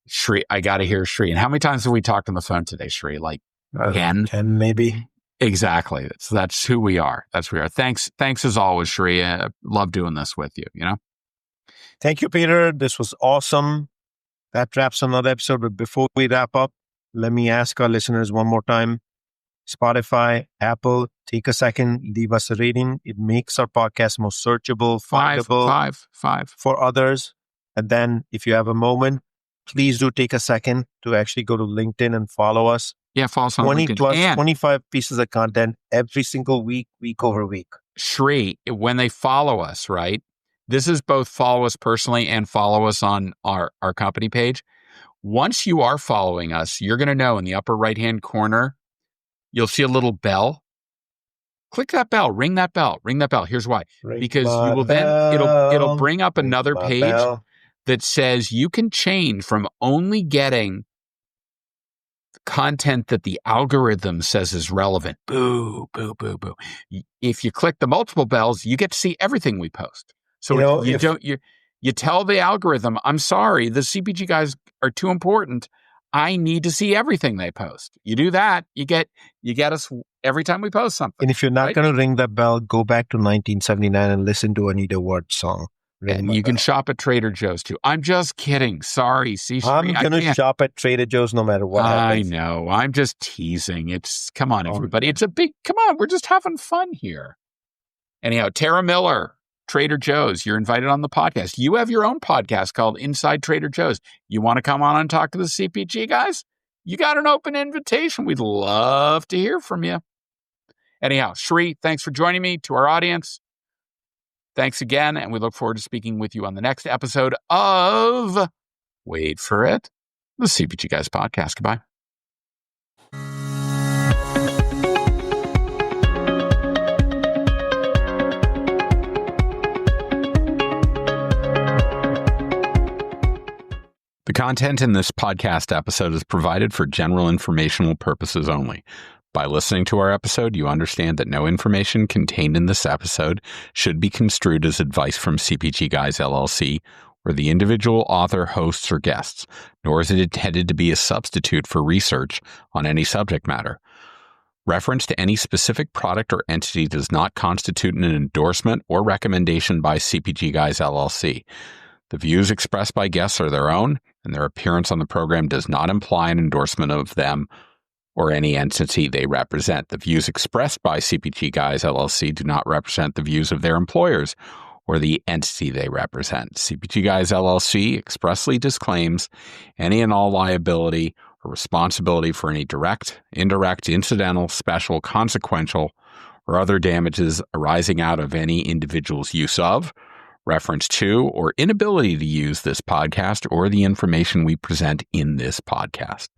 Shri, I got to hear Shri. And how many times have we talked on the phone today, Shri? Like 10? 10 maybe. Exactly. That's who we are. That's who we are. Thanks as always, Shri. Love doing this with you, Thank you, Peter. This was awesome. That wraps another episode. But before we wrap up, let me ask our listeners one more time. Spotify, Apple, take a second, leave us a rating. It makes our podcast more searchable, findable five for others. And then if you have a moment, please do take a second to actually go to LinkedIn and follow us. Yeah, follow us on 20 LinkedIn. plus And 25 pieces of content every single week, week over week. Shri, when they follow us, right? This is both follow us personally and follow us on our company page. Once you are following us, you're going to know in the upper right-hand corner, you'll see a little bell. Click that bell, ring that bell. Here's why. Because you will then, it'll bring up another page that says you can change from only getting content that the algorithm says is relevant. Boo, boo, boo, boo. If you click the multiple bells, you get to see everything we post. So you tell the algorithm, I'm sorry, the CPG guys are too important. I need to see everything they post. You do that, you get us every time we post something. And if you're not going to ring that bell, go back to 1979 and listen to Anita Ward's song. And you can shop at Trader Joe's too. I'm just kidding. Sorry. See, I'm going to shop at Trader Joe's no matter what happens. I know. I'm just teasing. Come on, everybody. Come on. We're just having fun here. Anyhow, Tara Miller, Trader Joe's, you're invited on the podcast. You have your own podcast called Inside Trader Joe's. You want to come on and talk to the CPG guys? You got an open invitation. We'd love to hear from you. Anyhow, Shri, thanks for joining me. To our audience, thanks again, and we look forward to speaking with you on the next episode of, wait for it, the CPG Guys Podcast. Goodbye. The content in this podcast episode is provided for general informational purposes only. By listening to our episode, you understand that no information contained in this episode should be construed as advice from CPG Guys LLC or the individual author, hosts, or guests, nor is it intended to be a substitute for research on any subject matter. Reference to any specific product or entity does not constitute an endorsement or recommendation by CPG Guys LLC. The views expressed by guests are their own, and their appearance on the program does not imply an endorsement of them or any entity they represent. The views expressed by CPG Guys LLC do not represent the views of their employers or the entity they represent. CPG Guys LLC expressly disclaims any and all liability or responsibility for any direct, indirect, incidental, special, consequential, or other damages arising out of any individual's use of, reference to, or inability to use this podcast or the information we present in this podcast.